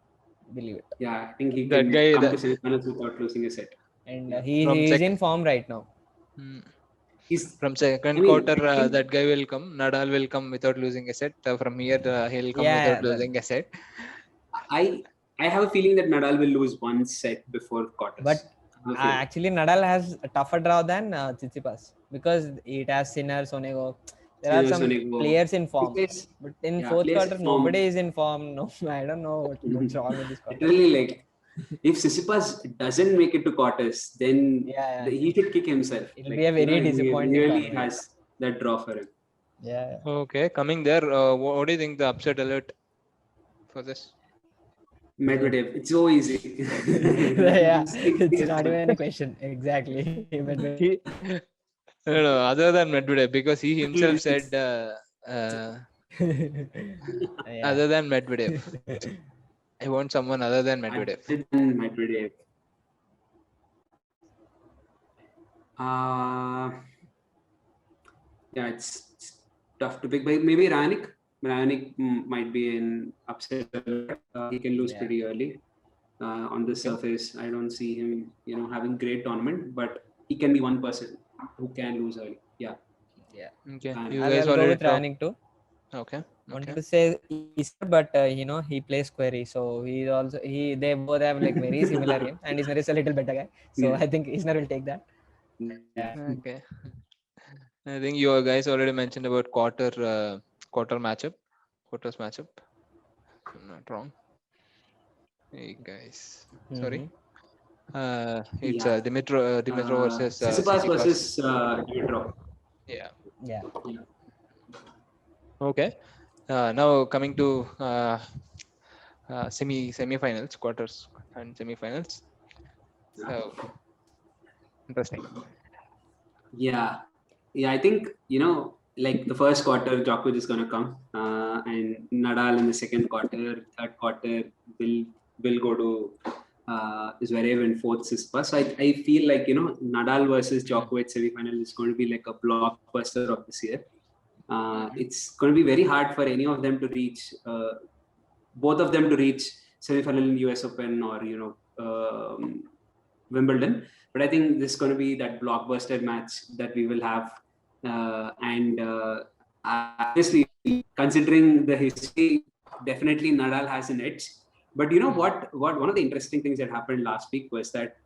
believe it. Yeah, I think he That can guy. come to semifinals without losing a set. And Yeah. he is in form right now. He's From second I mean, quarter, I think- that guy will come. Nadal will come without losing a set. From here, he'll come without losing a set. I have a feeling that Nadal will lose one set before quarters. But actually, Nadal has a tougher draw than Tsitsipas, because it has Sinner, Sonego. There are some players in form. But in fourth quarter, nobody is in form. No, I don't know what's wrong with this quarter. Literally, like, if Tsitsipas doesn't make it to quarters, then he should kick himself. It'll be a very disappointing He really tournament. has that draw for him. Yeah. Okay, coming there, what do you think the upset alert for this? Medvedev, it's so easy. Yeah, it's not even a question. Exactly. No, other than Medvedev, because he himself said other than Medvedev. I want someone other than Medvedev. Yeah, it's tough to pick. Maybe Raonic. Raonic might be an upset. He can lose pretty early. On the surface, I don't see him, having great tournament, but he can be one person who can lose early. Yeah. Okay. You guys go with Raonic too. Okay. Wanted to say Isner, but he plays query, so they both have like very similar game, and Isner is a little better guy, so I think Isner will take that. Yeah. Okay. I think you guys already mentioned about quarters matchup. If I'm not wrong. Hey guys, sorry. It's Dimitrov versus Tsitsipas versus Dimitrov. Yeah. Okay. Now coming to semi-finals, quarters and semi-finals. So interesting. Yeah. I think like the first quarter, Djokovic is gonna come, and Nadal in the second quarter, third quarter will go to Zverev and fourth Tsitsipas. So I feel like Nadal versus Djokovic semi-final is going to be like a blockbuster of this year. It's going to be very hard for any of them to reach, both of them to reach semi-final in US Open or Wimbledon. But I think this is going to be that blockbuster match that we will have, and obviously considering the history, definitely Nadal has an edge. But what one of the interesting things that happened last week was that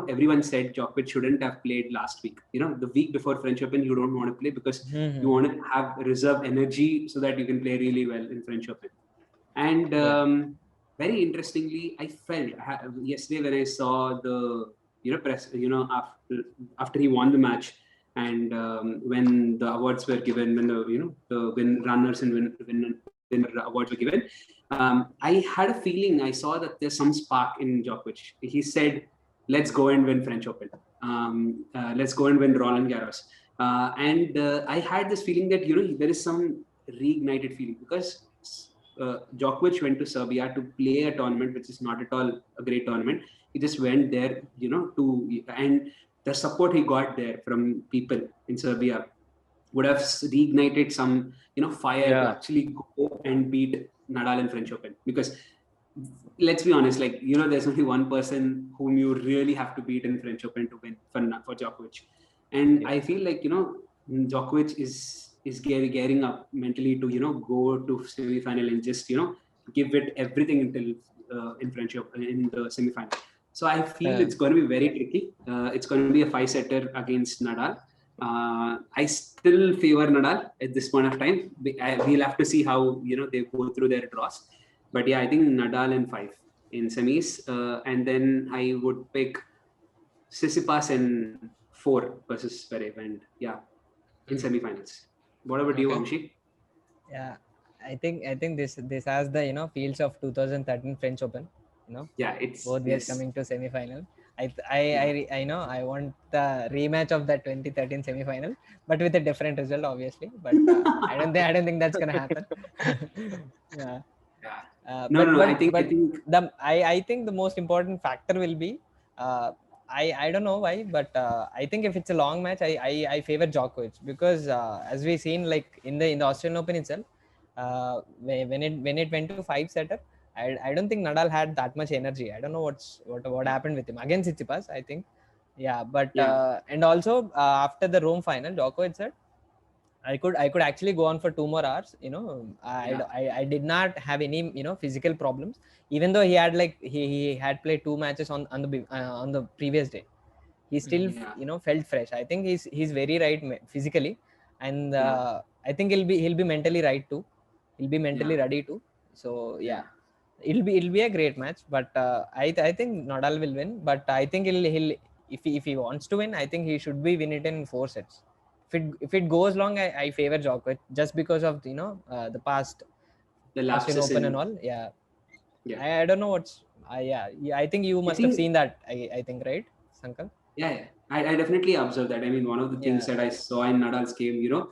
everyone said Djokovic shouldn't have played last week. The week before French Open, you don't want to play because you want to have reserve energy so that you can play really well in French Open. And very interestingly, I felt yesterday when I saw the press, after he won the match, And when the awards were given, when the runners and winner awards were given, I had a feeling, I saw that there's some spark in Djokovic. He said, "Let's go and win French Open. Let's go and win Roland Garros." And I had this feeling that there is some reignited feeling, because Djokovic went to Serbia to play a tournament which is not at all a great tournament. He just went there, and the support he got there from people in Serbia would have reignited some, fire to actually go and beat Nadal in French Open. Because let's be honest, there's only one person whom you really have to beat in French Open to win for Djokovic. And I feel like, Djokovic is gearing up mentally to, go to semi-final and just, give it everything until in French Open, in the semi-final. So I feel it's going to be very tricky. It's going to be a 5-setter against Nadal. I still favor Nadal at this point of time. We'll have to see how they go through their draws. But yeah, I think Nadal in 5 in semis, and then I would pick Tsitsipas in 4 versus Zverev, and in semifinals. What about you, Vamshi? Yeah, I think this has the feels of 2013 French Open. It's both guys coming to semi-final. I know I want the rematch of that 2013 semi-final, but with a different result, obviously. But I don't think that's gonna happen. I think the most important factor will be I don't know why, but I think if it's a long match, I favor Djokovic, because as we seen in the Australian Open itself, when it went to 5-setter. I don't think Nadal had that much energy. I don't know what happened with him against Tsitsipas, I think. And also after the Rome final, Djokovic said, I could actually go on for 2 more hours. I did not have any physical problems, even though he had he had played 2 matches on the previous day. He still felt fresh. I think he's very right physically, and I think he'll be mentally right too. He'll be mentally ready too. So it'll be a great match, but I think Nadal will win. But I think he'll if he wants to win, I think he should win it in 4 sets. If it goes long, I favor Djokovic, just because of the past, the lapses Open and all. I don't know what's I think you must have seen that. I think, right, Sankal? I definitely observed that. I mean, one of the things that I saw in Nadal's game,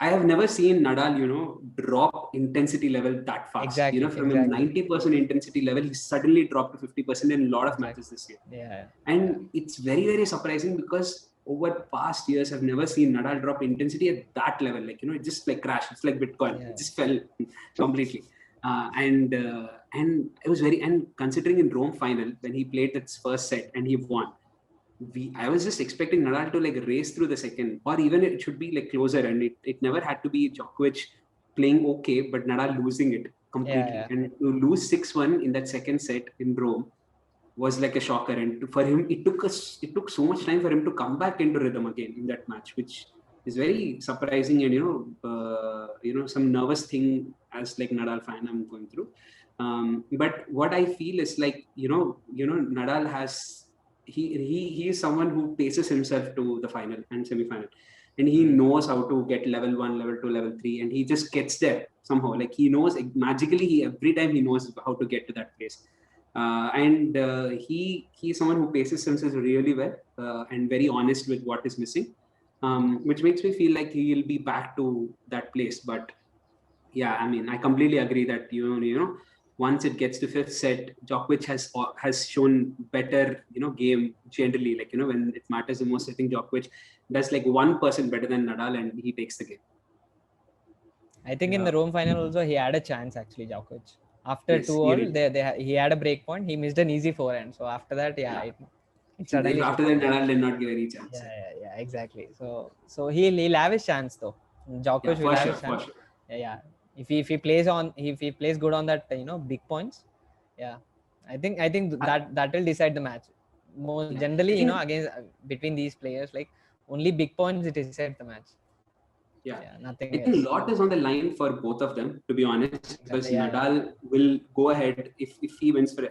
I have never seen Nadal, drop intensity level that fast. Exactly. From a 90% intensity level, he suddenly dropped to 50% in a lot of matches this year. And it's very, very surprising, because over past years, I've never seen Nadal drop intensity at that level. It just crashed. It's like Bitcoin. It just fell completely. And it was and considering in Rome final, when he played that first set and he won, I was just expecting Nadal to race through the second, or even it should be closer, and it never had to be Djokovic playing okay, but Nadal losing it completely. And to lose 6-1 in that second set in Rome was a shocker, and for him it took so much time for him to come back into rhythm again in that match, which is very surprising, and some nervous thing as Nadal fan I'm going through. But what I feel is Nadal has he is someone who paces himself to the final and semi-final, and he knows how to get level 1, level 2, level 3, and he just gets there somehow. He knows magically, every time he knows how to get to that place. And he's someone who paces himself really well, and very honest with what is missing, which makes me feel like he'll be back to that place. But I mean, I completely agree that once it gets to 5th set, Djokovic has shown better game generally. When it matters the most, I think Djokovic does 1% better than Nadal, and he takes the game. I think in the Rome final also he had a chance, actually, Djokovic. After 2-all, he had a break point. He missed an easy forehand. So after that, it suddenly. After that, Nadal did not give any chance. Yeah, exactly. So he'll have his chance though. Djokovic will have his chance. Sure. If he plays good on that big points, I think that will decide the match. Most generally, against between these players, only big points it decides the match. Nothing else. I think a lot is on the line for both of them, to be honest, because Nadal will go ahead if he wins for the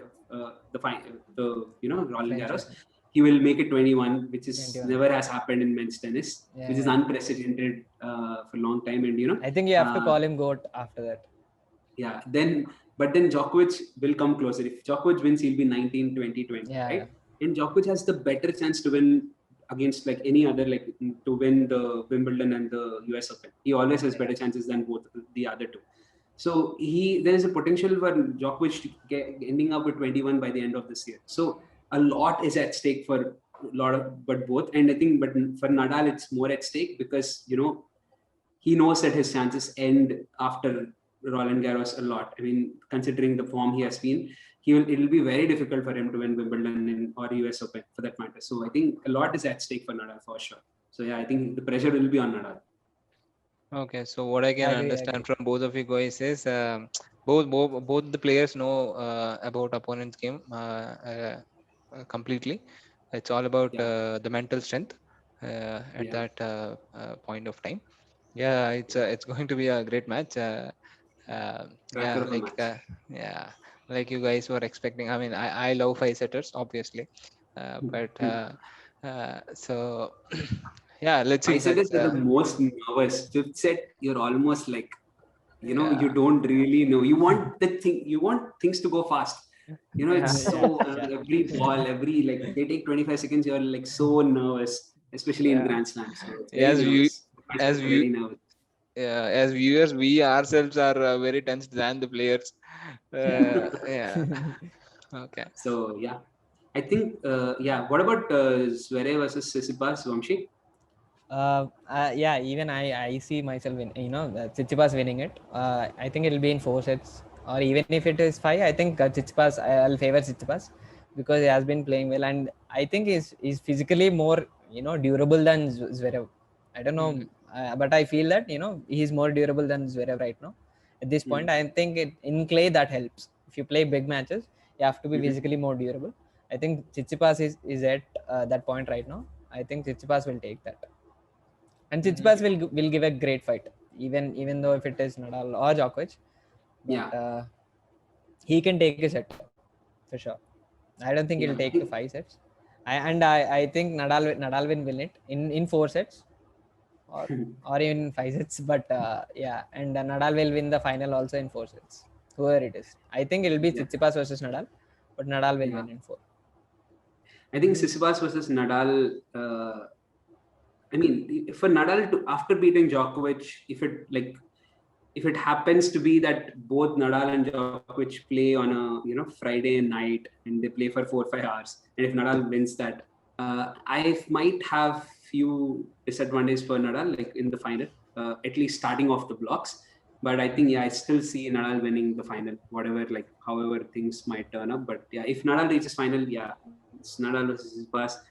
Roland Garros. he will make it 21, which is 21. never has happened in men's tennis, Yeah, which is yeah. unprecedented for a long time. And I think you have to call him GOAT after that. Yeah, but then Djokovic will come closer. If Djokovic wins, he'll be 19, 20, 20, Yeah. right? And Djokovic has the better chance to win against like any other, like to win the Wimbledon and the US Open. He always has better chances than both the other two. So there is a potential for Djokovic to ending up with 21 by the end of this year. So a lot is at stake for a lot of, but both. And I think, but for Nadal, it's more at stake because, he knows that his chances end after Roland Garros a lot. I mean, considering the form he has been, it'll be very difficult for him to win Wimbledon or US Open for that matter. So I think a lot is at stake for Nadal for sure. So yeah, I think the pressure will be on Nadal. Okay, so what I can understand from both of you guys is both the players know about opponent's game completely. It's all about the mental strength at that point of time. Yeah, it's going to be a great match. Like you guys were expecting. I mean, I love 5-setters, obviously, but so yeah, let's see. 5-setters are the most nervous. 5th set, you're almost like, you don't really know. You want things to go fast. It's so every ball, like they take 25 seconds, you're like so nervous, especially in Grand Slams. So it's very nervous. Yeah, as viewers, we ourselves are very tensed than the players. Yeah. Okay. So yeah, I think What about Zverev versus Tsitsipas, Vamshi? Yeah, even I see myself in Tsitsipas winning it. I think it'll be in 4 sets, or even if it is 5, I think Tsitsipas, I'll favor Tsitsipas because he has been playing well, and I think he's physically more durable than Zverev. I don't know, but I feel that he's more durable than Zverev right now. At this point, I think in clay that helps. If you play big matches, you have to be physically more durable. I think Tsitsipas is at that point right now. I think Tsitsipas will take that. And Tsitsipas will give a great fight, even though if it is Nadal or Djokovic, but he can take a set for sure. I don't think he'll take to 5 sets. I think Nadal will win it in 4 sets, or even 5 sets. But and Nadal will win the final also in 4 sets. Whoever it is, I think it'll be Tsitsipas versus Nadal, but Nadal will win in 4. I think Tsitsipas versus Nadal. I mean, for Nadal after beating Djokovic, if it happens to be that both Nadal and Djokovic play on a Friday night and they play for 4 or 5 hours, and if Nadal wins that, I might have few disadvantages for Nadal, like in the final, at least starting off the blocks. But I think I still see Nadal winning the final, however things might turn up. But yeah, if Nadal reaches final, it's Nadal versus Tsitsipas.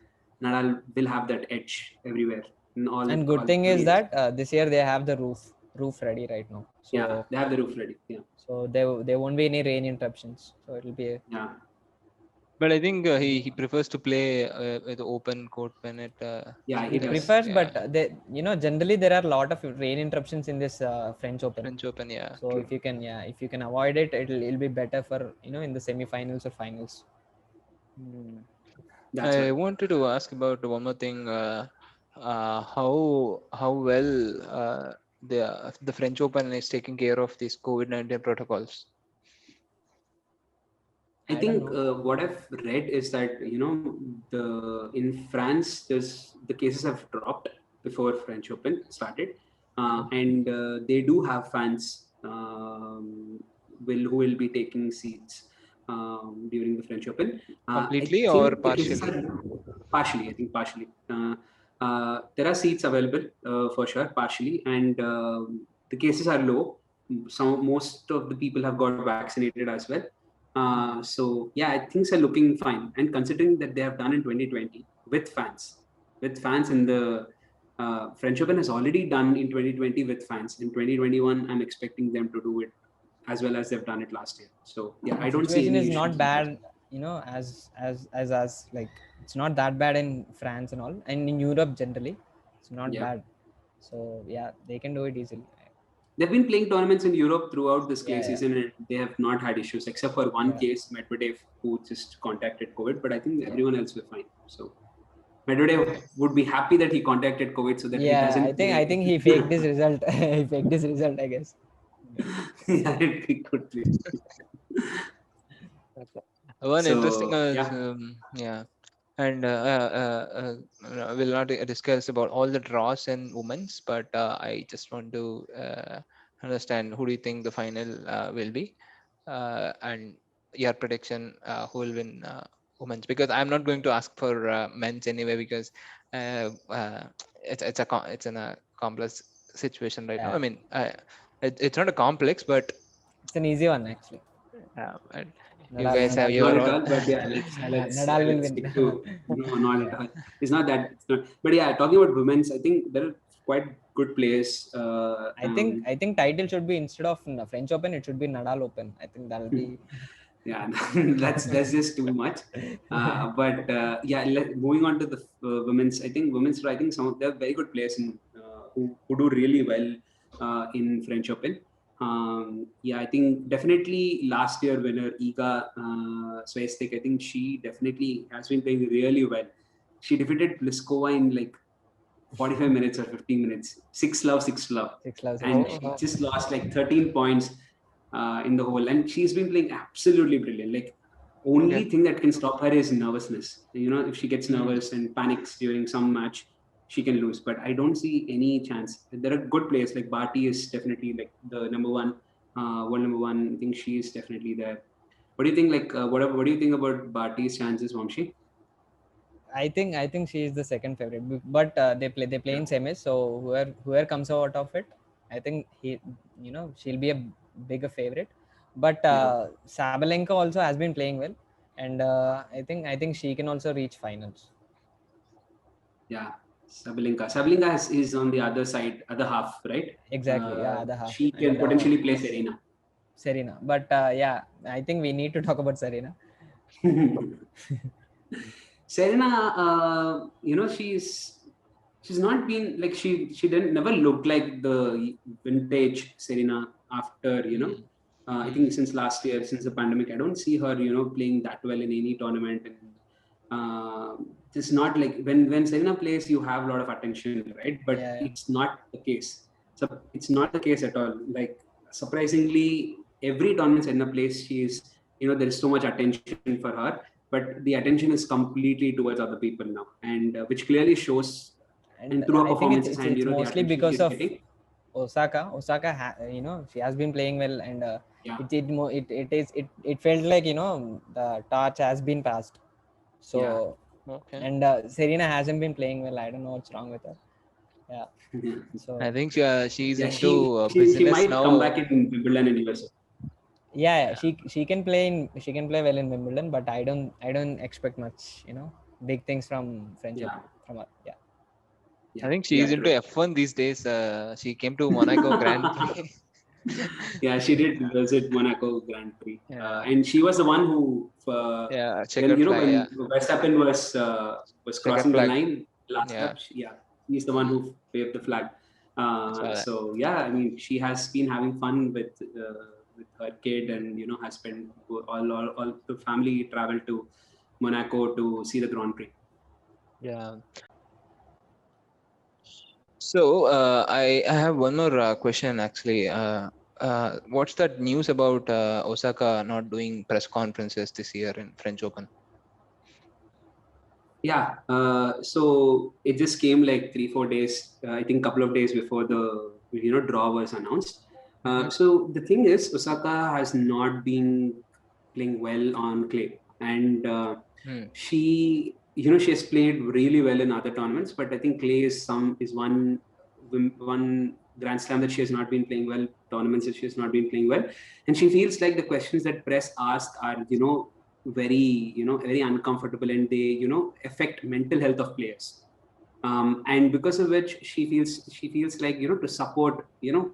Nadal will have that edge everywhere. And good thing is that this year they have the roof ready right now. So they have the roof ready. Yeah. So there won't be any rain interruptions. So it'll be But I think he prefers to play with open court when it. He prefers, but generally there are a lot of rain interruptions in this French Open. Yeah. So if you can avoid it, it'll be better for in the semi-finals or finals. I wanted to ask about one more thing. How well the French Open is taking care of these COVID-19 protocols? I think what I've read is that in France the cases have dropped before French Open started, and they do have fans who will be taking seats during the French Open. Completely or partially? Partially, I think partially. There are seats available for sure, partially, and the cases are low. Most of the people have got vaccinated as well. So things are looking fine. And considering that they have done in 2020 with fans in the French Open has already done in 2020 with fans. In 2021, I'm expecting them to do it as well as they've done it last year. So I don't see any issues. Is not bad, as like it's not that bad in France and all, and in Europe generally, it's not bad. So they can do it easily. they've been playing tournaments in Europe throughout this clay Yeah, yeah. season, and they have not had issues except for one Yeah. case, Medvedev, who just contacted COVID. But I think everyone else were fine. So Medvedev would be happy that he contacted COVID so that he Yeah, doesn't. I think he faked his result. He faked his result, I guess. Yeah, it could be. One interesting, So yeah. yeah, and we'll not discuss about all the draws in women's, but I just want to understand who do you think the final will be, and your prediction who will win women's, because I'm not going to ask for men's anyway, because it's in a complex situation right now. Yeah. I mean, it's not a complex, but It's an easy one, actually. and you Nadal- guys have Nadal- your Not at own. all, but yeah, let's Nadal will let's win. stick to no, not at all. It's not that. It's not. But yeah, talking about women's, I think there are quite good players. I think title should be, instead of French Open, it should be Nadal Open. I think that'll be. Yeah, that's just too much. But yeah, moving on to the women's. I think women's. I think they're very good players who do really well in French Open. Yeah, I think definitely last year winner Iga Swiatek. I think she definitely has been playing really well. She defeated Pliskova in like 45 minutes or 15 minutes. 6-love, 6-love. 6-love. And she just lost like 13 points in the whole. And she's been playing absolutely brilliant. Like, only thing that can stop her is nervousness. You know, if she gets nervous and panics during some match, she can lose. But I don't see any chance. There are good players. Like Barty is definitely like the number one, world number one. I think she is definitely there. What do you think? Like, what do you think about Barty's chances, Vamshi? I think she is the second favorite, but they play in semis, so whoever comes out of it, I think she'll be a bigger favorite. But Sabalenka also has been playing well, and I think she can also reach finals. Yeah, Sabalenka is on the other side, other half, right? Exactly, yeah, other half. She can potentially play Serena, but yeah, I think we need to talk about Serena. Serena, she's not been like she didn't never looked like the vintage Serena after I think since last year, since the pandemic. I don't see her playing that well in any tournament, and it's not like when Serena plays you have a lot of attention, right? But it's not the case. So it's not the case at all. Like surprisingly, every tournament Serena plays, she's there is so much attention for her. But the attention is completely towards other people now, and which clearly shows and through her performances. It's mostly because of Osaka. Osaka, she has been playing well, and it felt like the torch has been passed. So and Serena hasn't been playing well. I don't know what's wrong with her. Yeah. So I think she's into business she might now. come back in Wimbledon and US. Yeah, she can play well in Wimbledon, but I don't expect much, big things from French Open from her. Yeah. I think she's into F1 these days. She came to Monaco Grand Prix. Yeah, she did visit Monaco Grand Prix, and she was the one who checkered flag, when Verstappen was crossing the line last lap. He's the one who waved the flag. So yeah, I mean, she has been having fun with her kid, and has spent all the family traveled to Monaco to see the Grand Prix. Yeah. So I have one more question actually. What's that news about Osaka not doing press conferences this year in French Open? Yeah, so it just came like 3-4 days. I think a couple of days before the draw was announced. So the thing is, Osaka has not been playing well on clay, and she has played really well in other tournaments. But I think clay is one Grand Slam that she has not been playing well. Tournaments that she has not been playing well, and she feels like the questions that press ask are very uncomfortable, and they affect mental health of players. And because of which she feels like to support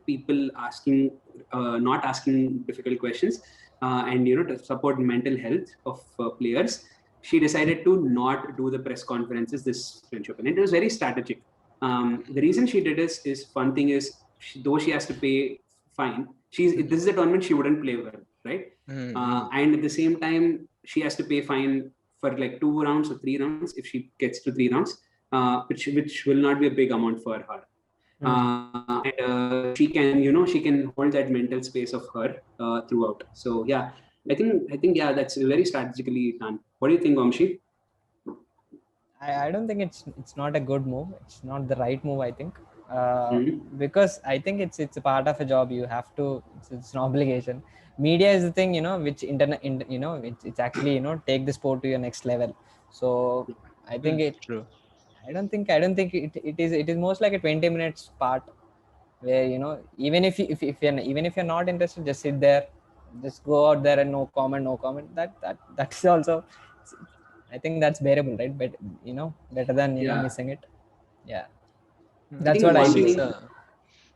people asking not asking difficult questions, and to support mental health of players, she decided to not do the press conferences this French Open. It was very strategic. The reason she did is one thing is though she has to pay fine. This is a tournament she wouldn't play well, right? And at the same time, she has to pay fine for like 2 rounds or 3 rounds if she gets to 3 rounds, which will not be a big amount for her. And she can hold that mental space of her throughout. So yeah, I think yeah, that's very strategically done. What do you think, Vamshi? I don't think it's not a good move. It's not the right move, I think. Mhm. Because I think it's a part of a job. You have to, it's an obligation. Media is the thing, which it's actually, take the sport to your next level. So I think True. I don't think it is most like a 20 minutes part where, even if you're not interested, just sit there, just go out there and no comment. That's also, I think that's bearable, right? But better than Yeah. missing it. Yeah, I that's think what I one feel. thing,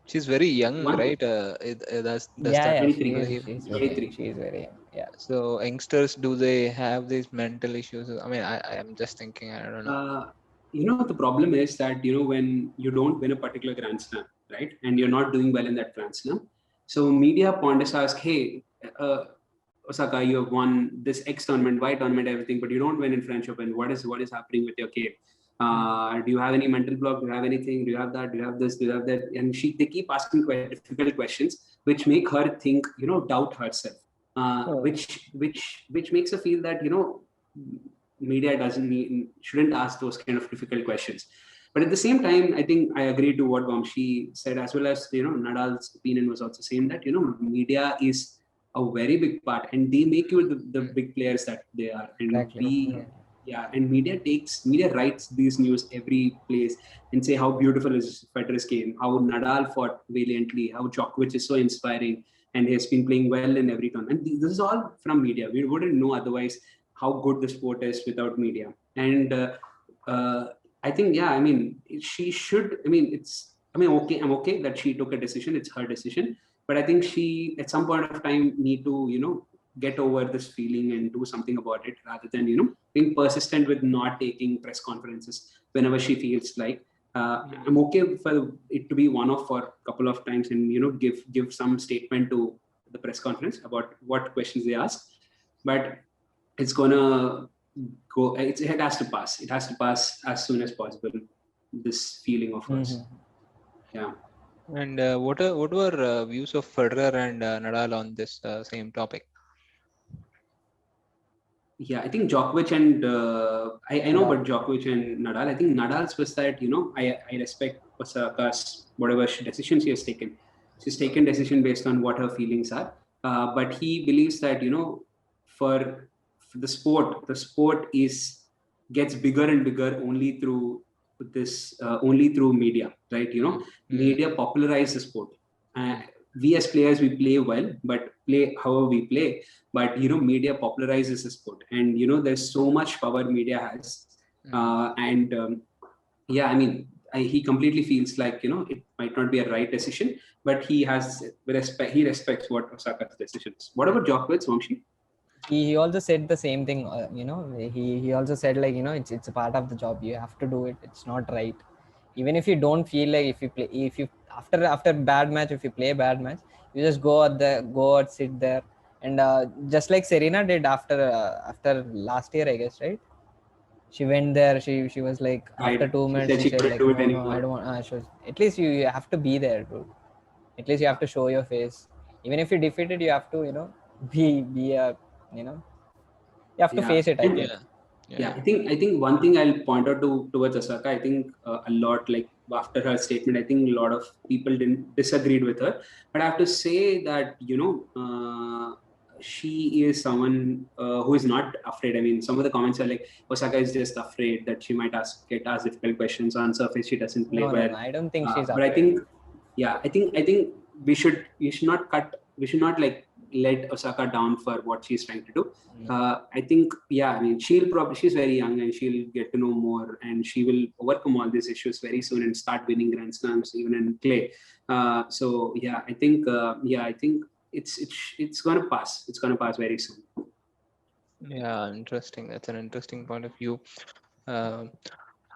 She's very young, one right? Does that Yeah, 23. she's very 23. young. She's very young. Yeah. So youngsters, do they have these mental issues? I mean, I am just thinking, I don't know. The problem is that when you don't win a particular Grand Slam, right, and you're not doing well in that Grand Slam, so media pundits ask, hey, Osaka, you have won this X tournament, Y tournament, everything, but you don't win in French Open. What is happening with your game? Do you have any mental block? Do you have anything? Do you have that? Do you have this? Do you have that? And they keep asking quite difficult questions, which make her think, doubt herself, which makes her feel that media shouldn't ask those kind of difficult questions. But at the same time, I think I agree to what Vamshi said, as well as Nadal's opinion was also saying that media is a very big part, and they make you the big players that they are. And Exactly. and media writes these news every place and say how beautiful is Federer's game, how Nadal fought valiantly, how Djokovic is so inspiring and he has been playing well in every tournament. And this is all from media. We wouldn't know otherwise how good the sport is without media. And I think, yeah, I mean, she should, okay, I'm okay that she took a decision. It's her decision. But I think she, at some point of time, need to, get over this feeling and do something about it, rather than, being persistent with not taking press conferences whenever she feels like. I'm okay for it to be one-off for a couple of times and, give some statement to the press conference about what questions they ask. But it's gonna go, it has to pass. It has to pass as soon as possible, this feeling of hers. Yeah. And what were views of Federer and Nadal on this same topic? Yeah, I think Djokovic and I know, but Djokovic and Nadal. I think Nadal's was that I respect Osaka's whatever decision she has taken. She's taken decision based on what her feelings are. But he believes that for the sport gets bigger and bigger only through media, right? Media popularize the sport. We as players, we play well, but play however we play. But media popularizes the sport, and there's so much power media has. Yeah, I mean, he completely feels like it might not be a right decision, but he respects what Osaka's decision is. What about Djokovic, Vamshi? He also said the same thing. He also said, like, it's a part of the job. You have to do it. It's not right. Even if you don't feel like, if you after bad match, if you play a bad match, you just go out, sit there, and just like Serena did after last year, I guess, right? She went there. She was like, after 2 minutes, she said like, do it no, anymore. I don't want. At least you have to be there, dude. At least you have to show your face. Even if you defeated, you have to be a you have to face it, I think. Yeah, I think one thing I'll point out towards Osaka, I think a lot, like after her statement, I think a lot of people disagreed with her. But I have to say that she is someone who is not afraid. I mean, some of the comments are like, Osaka is just afraid that she might get asked difficult questions on surface. She doesn't play well. No, I don't think she's but afraid. I think we should not like let Osaka down for what she's trying to do. I think, I mean, she's very young and she'll get to know more, and she will overcome all these issues very soon and start winning Grand Slams even in clay. So I think it's gonna pass. It's gonna pass very soon. Yeah, interesting. That's an interesting point of view.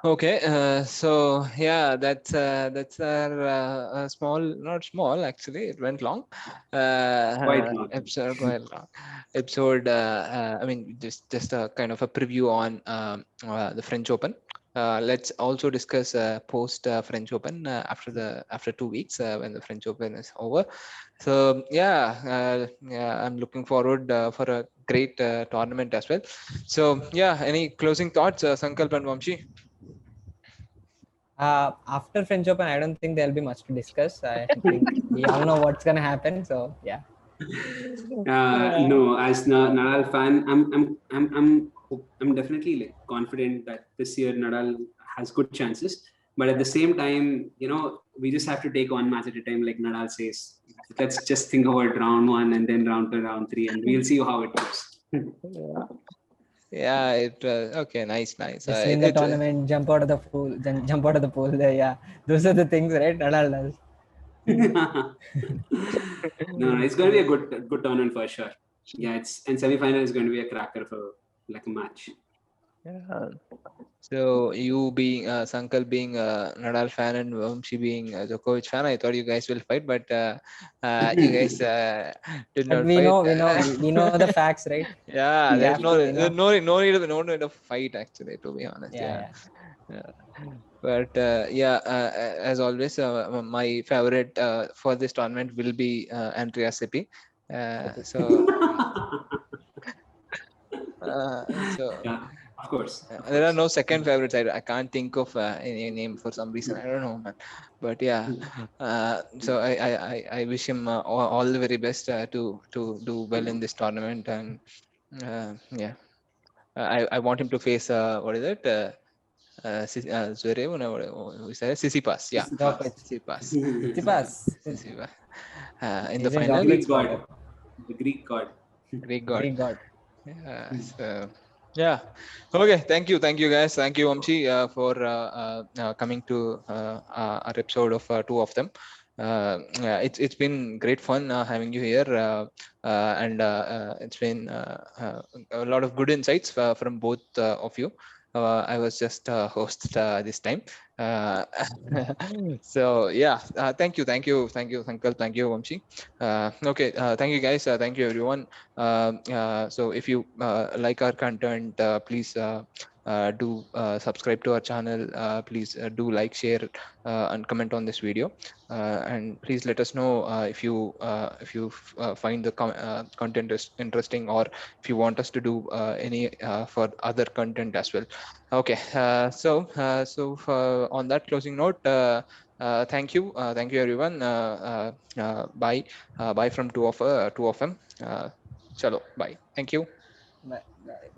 Okay, so yeah, that's our small, not small actually. It went long. Quite long. Episode quite long. Episode. I mean, just a kind of a preview on the French Open. Let's also discuss post French Open after 2 weeks when the French Open is over. So yeah, I'm looking forward for a great tournament as well. So yeah, any closing thoughts, Sankalp and Vamshi? After French Open, I don't think there'll be much to discuss. I think we all know what's gonna happen. So yeah. No, as Nadal fan, I'm definitely like confident that this year Nadal has good chances. But at the same time, we just have to take one match at a time, like Nadal says. Let's just think about round one and then round two, round three, and we'll see how it goes. Yeah, it okay, nice. Just win the tournament, jump out of the pool, then jump out of the pool. Yeah, those are the things, right? Nadal does. No, it's going to be a good tournament for sure. Yeah, and semi-final is going to be a cracker for like a match. Yeah. So you being Sankal being a Nadal fan and Vamshi being a Djokovic fan, I thought you guys will fight, but you guys did not But we fight. we know the facts, right? Yeah, We there's have to, you know. no need of fight actually, to be honest. Yeah. But as always, my favorite for this tournament will be Andrea Seppi. So Yeah, of course. there are no second favorites. I can't think of any name for some reason. I don't know, man. But yeah, so I wish him all the very best to do well in this tournament, and yeah, I want him to face what is it? Zverev, no, Tsitsipas. Yeah, Tsitsipas. Tsitsipas. In the final. The Greek god. Greek god. Greek god. Yeah. So, yeah. Okay. Thank you guys. Thank you, Vamshi, for coming to our episode of two of them. It's been great fun having you here, and it's been a lot of good insights from both of you. I was just host this time. So yeah, thank you, Sankal, thank you, Vamshi. Okay, thank you guys, thank you everyone. So if you like our content, please do subscribe to our channel. Please do like, share, and comment on this video. And please let us know if you find the content is interesting, or if you want us to do any for other content as well. Okay, so on that closing note, thank you everyone. Bye from two of them. Chalo, bye. Thank you. Bye.